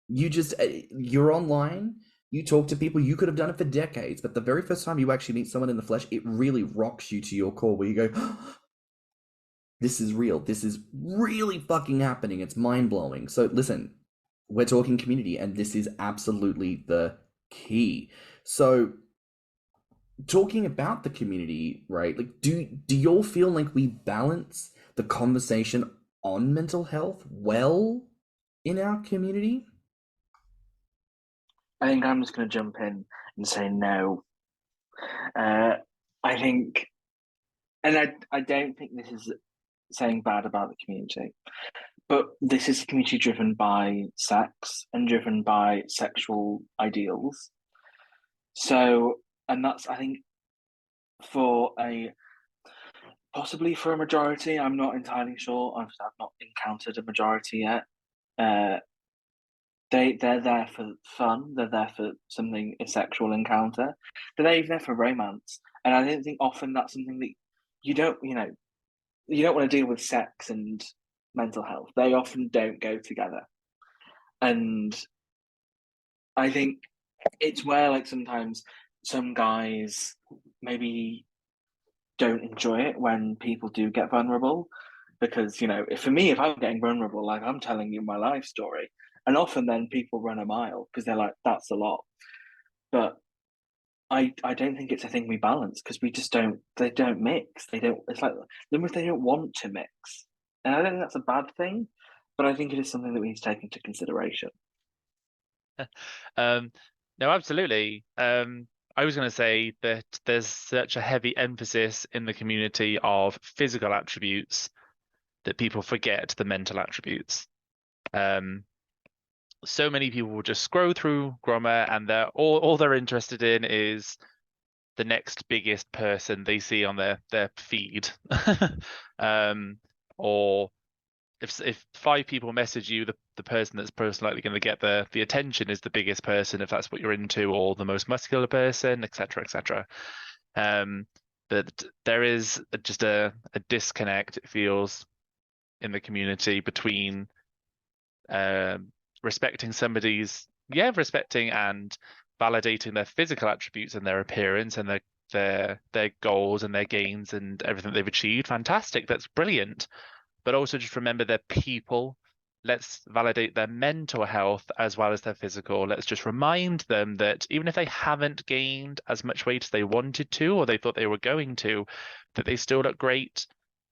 S2: you're online, you talk to people, you could have done it for decades, but the very first time you actually meet someone in the flesh, it really rocks you to your core where you go, oh, this is real. This is really fucking happening. It's mind blowing. So listen, we're talking community, and this is absolutely the key. So talking about the community, right? Like, do y'all feel like we balance the conversation on mental health well in our community?
S6: I think I'm just going to jump in and say no. I think, and I don't think this is saying bad about the community, but this is a community driven by sex and driven by sexual ideals. So, and that's, I think, possibly for a majority, I'm not entirely sure. I've not encountered a majority yet. They're there for fun. They're there for a sexual encounter. They're there for romance, and I don't think often that's something that you don't want to deal with sex and mental health. They often don't go together, and I think it's where like sometimes some guys maybe don't enjoy it when people do get vulnerable, because if I'm getting vulnerable, like I'm telling you my life story, and often then people run a mile because they're like, that's a lot. But I don't think it's a thing we balance, because they don't mix. It's like them if they don't want to mix. And I don't think that's a bad thing, but I think it is something that we need to take into consideration.
S5: No, absolutely. I was going to say that there's such a heavy emphasis in the community of physical attributes that people forget the mental attributes. So many people will just scroll through Grommr, and all they're interested in is the next biggest person they see on their feed. Or if 5 people message you, the person that's most likely going to get the attention is the biggest person, if that's what you're into, or the most muscular person, etc., etc. But there is just a disconnect, it feels, in the community between respecting and validating their physical attributes and their appearance and their goals and their gains and everything they've achieved. Fantastic, that's brilliant. But also just remember they're people. Let's validate their mental health as well as their physical. Let's just remind them that even if they haven't gained as much weight as they wanted to, or they thought they were going to, that they still look great.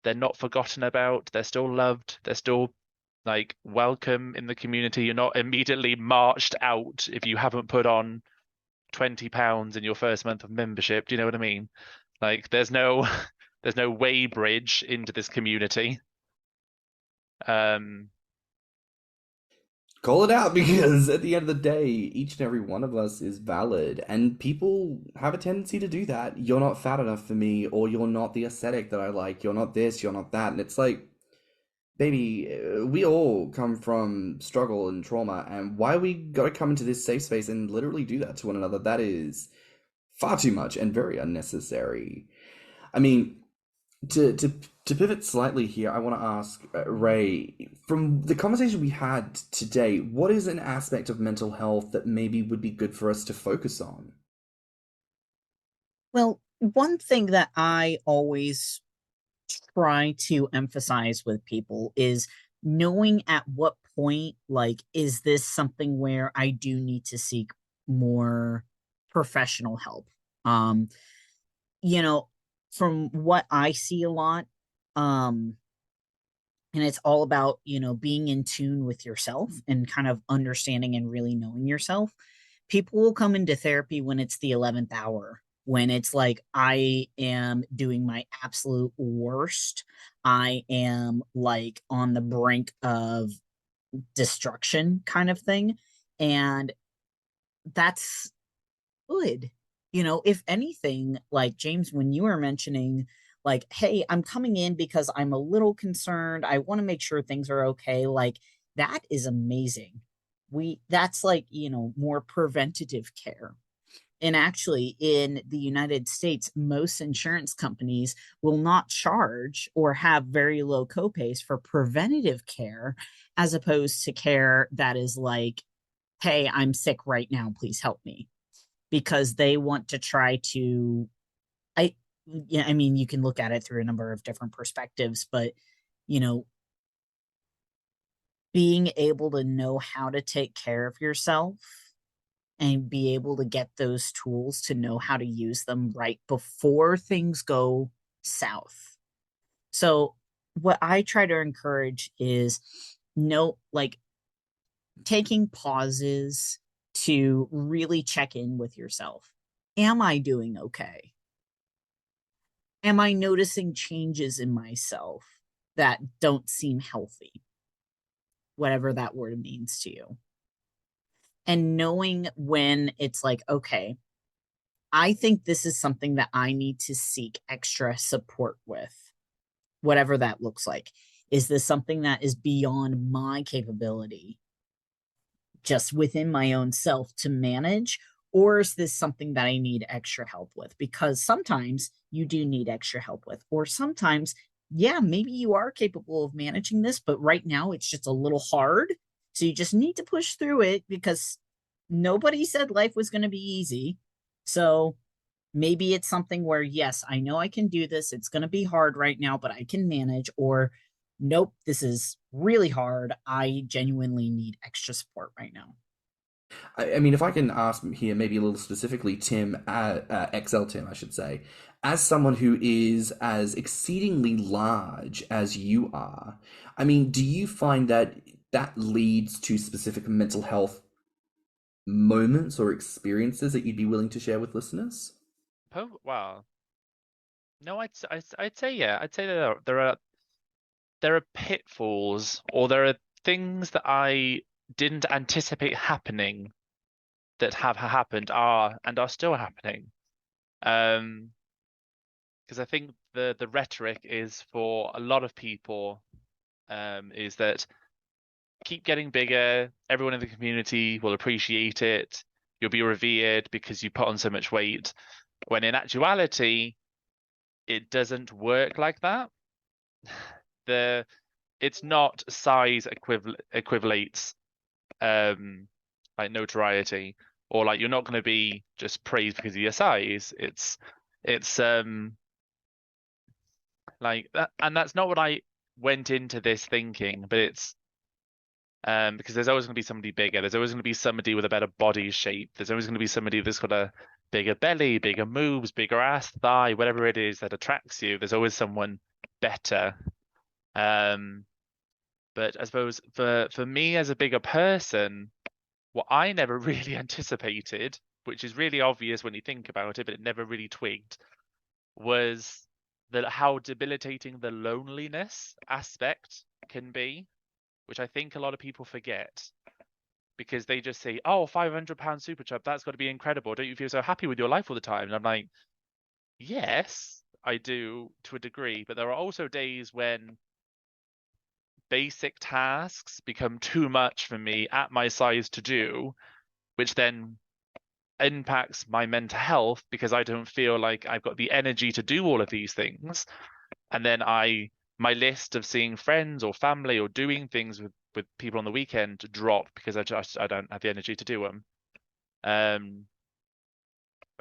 S5: They're not forgotten about. They're still loved. They're still like welcome in the community. You're not immediately marched out if you haven't put on 20 pounds in your first month of membership. Do you know what I mean? Like there's no way bridge into this community.
S2: Call it out, because at the end of the day, each and every one of us is valid, and people have a tendency to do that. You're not fat enough for me, or you're not the aesthetic that I like, you're not this, you're not that. And it's like, baby, we all come from struggle and trauma, and why we gotta come into this safe space and literally do that to one another, that is far too much and very unnecessary. I mean, to pivot slightly here, I want to ask Ray, from the conversation we had today, what is an aspect of mental health that maybe would be good for us to focus on?
S4: Well, one thing that I always try to emphasize with people is knowing at what point, like, is this something where I do need to seek more professional help? From what I see a lot, and it's all about, being in tune with yourself and kind of understanding and really knowing yourself. People will come into therapy when it's the 11th hour when it's like I am doing my absolute worst. I am like on the brink of destruction kind of thing. And that's good. If anything, like James, when you were mentioning, like, hey, I'm coming in because I'm a little concerned, I want to make sure things are okay, like, that is amazing. That's like, more preventative care. And actually, in the United States, most insurance companies will not charge or have very low copays for preventative care, as opposed to care that is like, hey, I'm sick right now, please help me. Because they want to try to, I mean, you can look at it through a number of different perspectives, but, being able to know how to take care of yourself and be able to get those tools to know how to use them right before things go south. So what I try to encourage is like taking pauses to really check in with yourself. Am I doing okay? Am I noticing changes in myself that don't seem healthy? Whatever that word means to you. And knowing when it's like, okay, I think this is something that I need to seek extra support with, whatever that looks like. Is this something that is beyond my capability, just within my own self to manage? Or is this something that I need extra help with? Because sometimes you do need extra help with, or sometimes, yeah, maybe you are capable of managing this, but right now it's just a little hard. So you just need to push through it, because nobody said life was going to be easy. So maybe it's something where, yes, I know I can do this. It's going to be hard right now, but I can manage. Or nope, this is really hard. I genuinely need extra support right now.
S2: I mean, if I can ask here, maybe a little specifically, Tim, XL Tim, I should say, as someone who is as exceedingly large as you are, I mean, do you find that that leads to specific mental health moments or experiences that you'd be willing to share with listeners?
S5: Oh, wow. No, I'd say, yeah. I'd say there are pitfalls, or there are things that I didn't anticipate happening that have happened and are still happening. Because I think the rhetoric is, for a lot of people, is that keep getting bigger, everyone in the community will appreciate it, you'll be revered because you put on so much weight, when in actuality it doesn't work like that. It's not size equivalates like notoriety, or like you're not going to be just praised because of your size. It's like that, and that's not what I went into this thinking, but it's because there's always going to be somebody bigger. There's always going to be somebody with a better body shape. There's always going to be somebody that's got a bigger belly, bigger moves, bigger ass, thigh, whatever it is that attracts you. There's always someone better. But I suppose for me as a bigger person, what I never really anticipated, which is really obvious when you think about it, but it never really twigged, was how debilitating the loneliness aspect can be, which I think a lot of people forget, because they just say, oh, 500-pound super chub, that's got to be incredible. Don't you feel so happy with your life all the time? And I'm like, yes, I do to a degree, but there are also days when basic tasks become too much for me at my size to do, which then impacts my mental health because I don't feel like I've got the energy to do all of these things. And then my list of seeing friends or family or doing things with people on the weekend drop because I don't have the energy to do them. And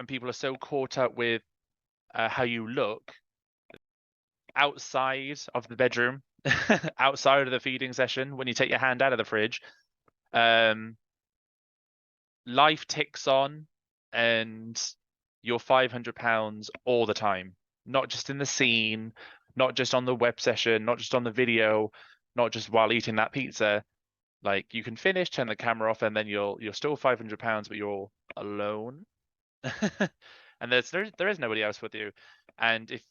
S5: people are so caught up with how you look outside of the bedroom, outside of the feeding session, when you take your hand out of the fridge, life ticks on, and you're 500 pounds all the time, not just in the scene, not just on the web session, not just on the video, not just while eating that pizza. Like, you can finish, turn the camera off, and then you're still 500 pounds, but you're alone. and there is nobody else with you. And if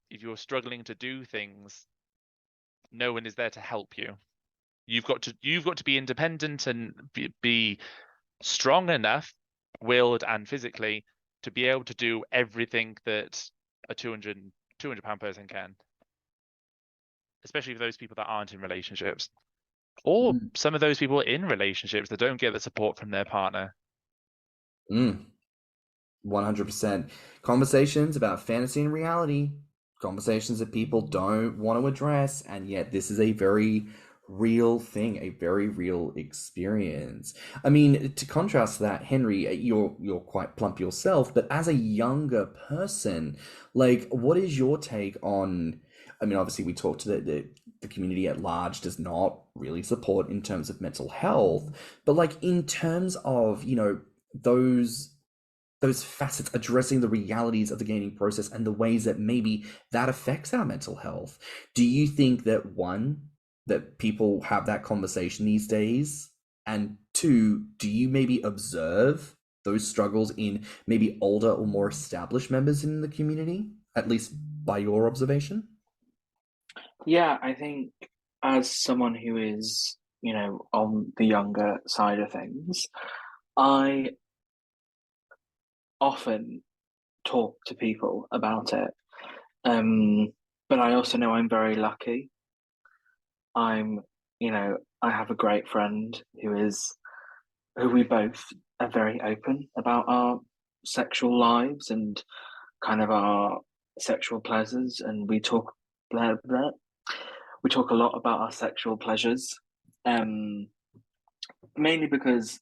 S5: you're struggling to do things, no one is there to help you. You've got to be independent and be strong enough, willed and physically, to be able to do everything that a 200-pound person can, especially for those people that aren't in relationships, or some of those people in relationships that don't get the support from their partner.
S2: 100%. Conversations about fantasy and reality, conversations that people don't want to address, and yet this is a very real thing, a very real experience. I mean, to contrast that, Henry, you're quite plump yourself, but as a younger person, like, what is your take on, I mean, obviously we talked to the community at large does not really support in terms of mental health, but like in terms of, you know, those facets, addressing the realities of the gaining process and the ways that maybe that affects our mental health. Do you think that, one, that people have that conversation these days? And two, do you maybe observe those struggles in maybe older or more established members in the community, at least by your observation?
S6: Yeah, I think as someone who is, you know, on the younger side of things, I often talk to people about it. But I also know I'm very lucky. You know, I have a great friend who we both are very open about our sexual lives and kind of our sexual pleasures, and we talk we talk a lot about our sexual pleasures, mainly because,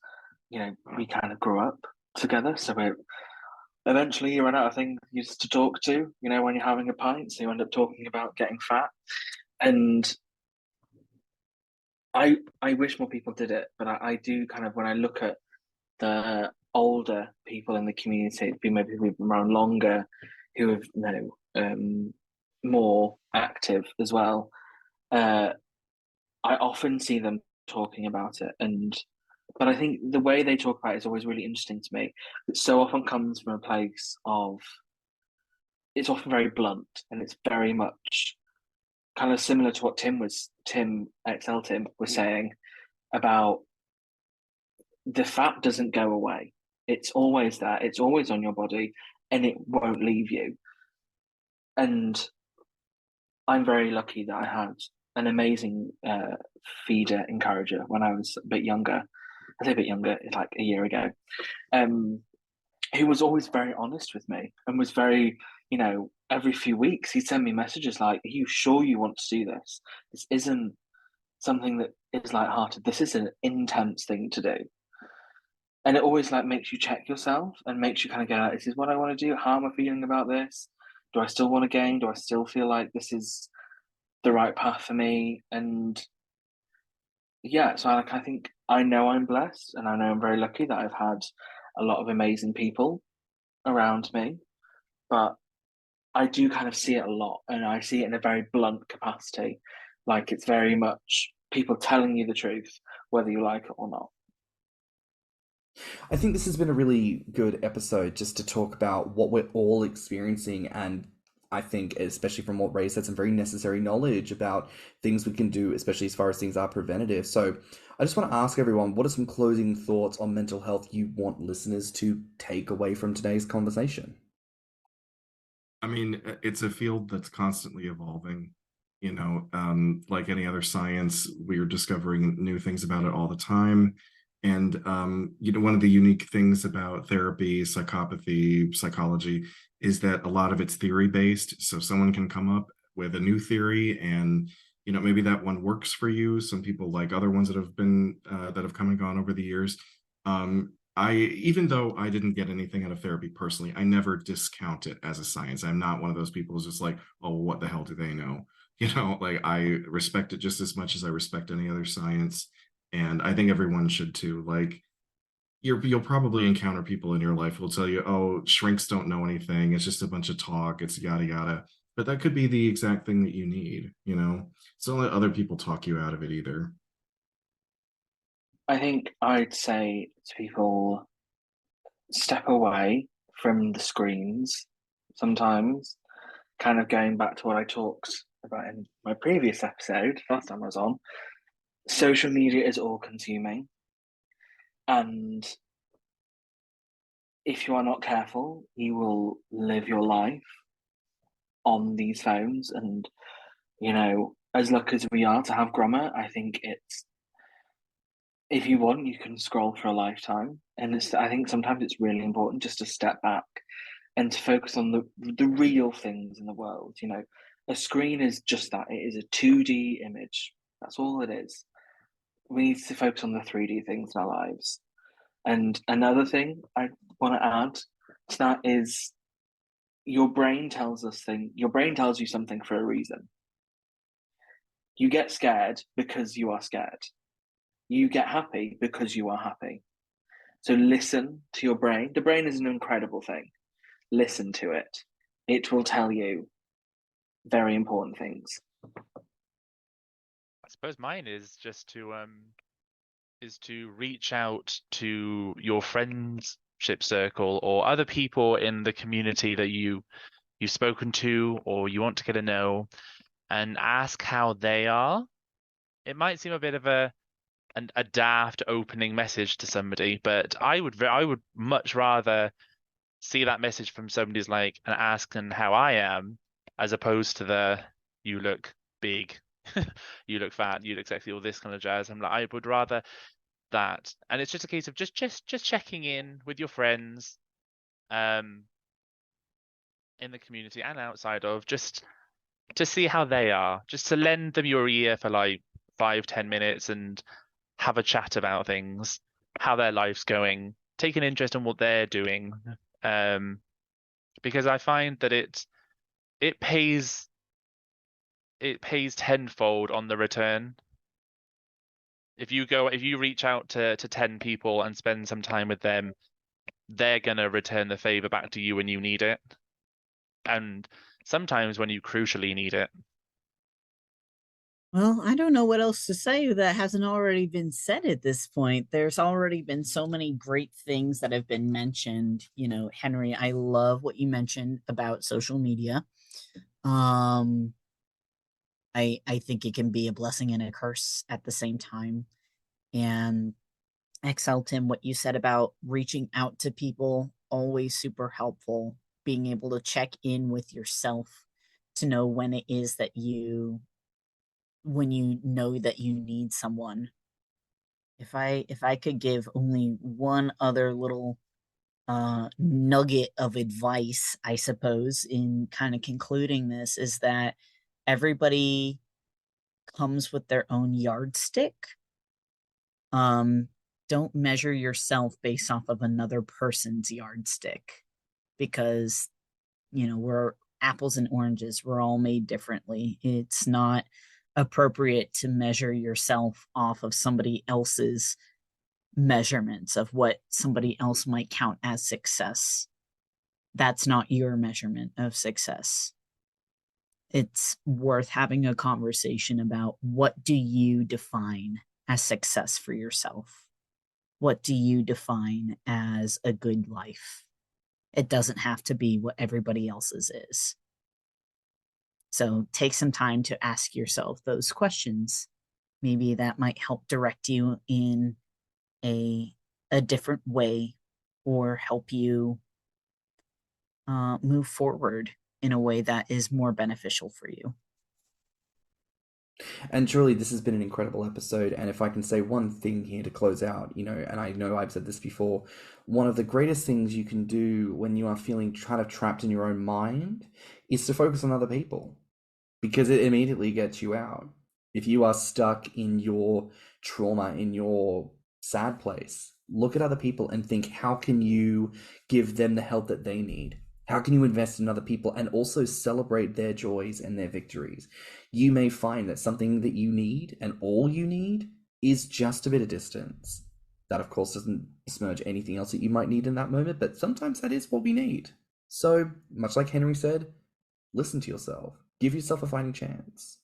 S6: you know, we kind of grew up together, so eventually you run out of things to talk to, you know, when you're having a pint, so you end up talking about getting fat. And I wish more people did it, but I do kind of, when I look at the older people in the community, maybe people who've been around longer, who have, you know, more active as well, I often see them talking about it, but I think the way they talk about it is always really interesting to me. It so often comes from a place of, it's often very blunt, and it's very much kind of similar to what Tim was saying about the fat doesn't go away. It's always there. It's always on your body, and it won't leave you. And I'm very lucky that I had an amazing feeder encourager when I was a bit younger. I say a bit younger, like a year ago, who was always very honest with me and was very, you know, every few weeks he'd send me messages like, are you sure you want to do this? This isn't something that is lighthearted. This is an intense thing to do. And it always like makes you check yourself and makes you kind of go, this is what I want to do. How am I feeling about this? Do I still want to gain? Do I still feel like this is the right path for me? And yeah, so I think I know I'm blessed, and I know I'm very lucky that I've had a lot of amazing people around me, but I do kind of see it a lot, and I see it in a very blunt capacity. Like, it's very much people telling you the truth, whether you like it or not.
S2: I think this has been a really good episode just to talk about what we're all experiencing, and I think, especially from what Ray said, some very necessary knowledge about things we can do, especially as far as things are preventative. So I just want to ask everyone, what are some closing thoughts on mental health you want listeners to take away from today's conversation?
S3: I mean, it's a field that's constantly evolving. You know, like any other science, we're discovering new things about it all the time. And, you know, one of the unique things about therapy, psychopathy, psychology, is that a lot of it's theory-based. So someone can come up with a new theory, and, you know, maybe that one works for you. Some people like other ones that have been, that have come and gone over the years. Even though I didn't get anything out of therapy personally, I never discount it as a science. I'm not one of those people who's just like, oh, what the hell do they know? You know, like, I respect it just as much as I respect any other science. And I think everyone should too. Like, you'll probably encounter people in your life who will tell you, oh, shrinks don't know anything. It's just a bunch of talk. It's yada, yada. But that could be the exact thing that you need, you know? So don't let other people talk you out of it either.
S6: I think I'd say to people, step away from the screens sometimes. Kind of going back to what I talked about in my previous episode, last time I was on, social media is all consuming. And if you are not careful, you will live your life on these phones. And, you know, as lucky as we are to have Grommr, I think it's, if you want, you can scroll for a lifetime. And I think sometimes it's really important just to step back and to focus on the real things in the world. You know, a screen is just that. It is a 2D image. That's all it is. We need to focus on the 3D things in our lives. And another thing I want to add to that is your brain tells you something for a reason. You get scared because you are scared. You get happy because you are happy. So listen to your brain. The brain is an incredible thing. Listen to it. It will tell you very important things.
S5: I suppose mine is just to reach out to your friendship circle or other people in the community that you've spoken to or you want to get to know, and ask how they are. It might seem a bit of a daft opening message to somebody, but I would much rather see that message from somebody's like and asking how I am, as opposed to the you look big, you look fat, you look sexy, all this kind of jazz. I'm like, I would rather that. And it's just a case of just checking in with your friends in the community and outside of, just to see how they are, just to lend them your ear for like 5-10 minutes and have a chat about things, how their life's going, take an interest in what they're doing, because I find that it pays tenfold on the return. If you reach out to 10 people and spend some time with them, they're gonna return the favor back to you when you need it, and sometimes when you crucially need it.
S4: Well, I don't know what else to say that hasn't already been said at this point. There's already been so many great things that have been mentioned. You know, Henry, I love what you mentioned about social media. I think it can be a blessing and a curse at the same time. And Excel, Tim, what you said about reaching out to people, always super helpful. Being able to check in with yourself to know when it is that when you know that you need someone. If I could give only one other little nugget of advice, I suppose, in kind of concluding this, is that everybody comes with their own yardstick. Don't measure yourself based off of another person's yardstick, because, you know, we're apples and oranges. We're all made differently. It's not appropriate to measure yourself off of somebody else's measurements of what somebody else might count as success. That's not your measurement of success. It's worth having a conversation about, what do you define as success for yourself? What do you define as a good life? It doesn't have to be what everybody else's is. So take some time to ask yourself those questions. Maybe that might help direct you in a different way, or help you move forward in a way that is more beneficial for you.
S2: And truly, this has been an incredible episode. And if I can say one thing here to close out, you know, and I know I've said this before, one of the greatest things you can do when you are feeling kind of trapped in your own mind is to focus on other people, because it immediately gets you out. If you are stuck in your trauma, in your sad place, look at other people and think, how can you give them the help that they need? How can you invest in other people and also celebrate their joys and their victories? You may find that something that you need, and all you need, is just a bit of distance. That, of course, doesn't besmirch anything else that you might need in that moment, but sometimes that is what we need. So, much like Henry said, listen to yourself. Give yourself a fighting chance.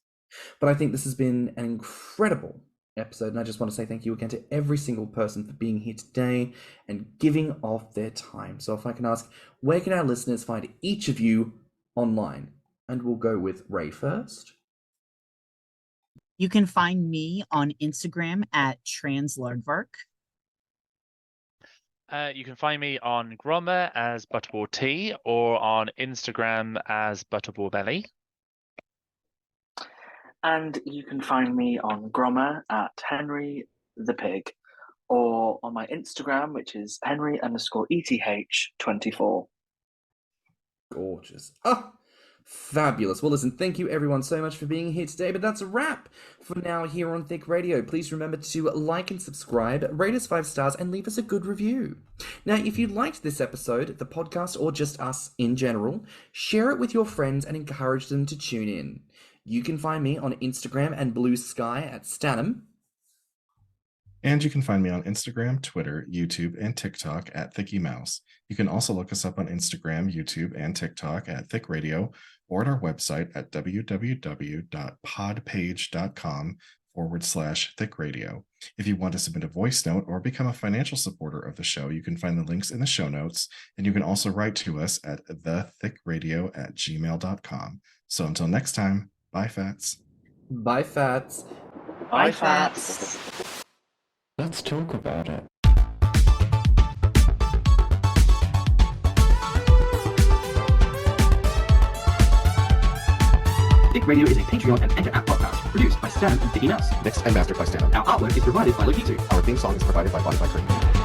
S2: But I think this has been an incredible episode. And I just want to say thank you again to every single person for being here today and giving of their time. So if I can ask, where can our listeners find each of you online? And we'll go with Ray first.
S4: You can find me on Instagram at translaardvark.
S5: You can find me on Grommr as butterballbelly or on Instagram as butterballbelly.
S6: And you can find me on Grommr at henrythepig or on my Instagram, which is henry_ETH24.
S2: Gorgeous. Oh, fabulous. Well, listen, thank you everyone so much for being here today, but that's a wrap for now here on Thicc Radio. Please remember to like and subscribe, rate us 5 stars, and leave us a good review. Now, if you liked this episode, the podcast, or just us in general, share it with your friends and encourage them to tune in. You can find me on Instagram and BlueSky at stannnum.
S3: And you can find me on Instagram, Twitter, YouTube, and TikTok at ThiccyMouse. You can also look us up on Instagram, YouTube, and TikTok at Thicc Radio or at our website at www.podpage.com/Thicc Radio. If you want to submit a voice note or become a financial supporter of the show, you can find the links in the show notes, and you can also write to us at thethiccradio@gmail.com. So until next time, bye, Fats.
S2: Bye, Fats.
S4: Bye, Fats.
S1: Let's talk about it.
S2: Thicc Radio is a Patreon and Enter app podcast produced by Stannnum and Thiccy.
S3: Mixed and mastered by stannnum.
S2: Our artwork is provided by Lokitu.
S3: Our theme song is provided by Butterballbelly.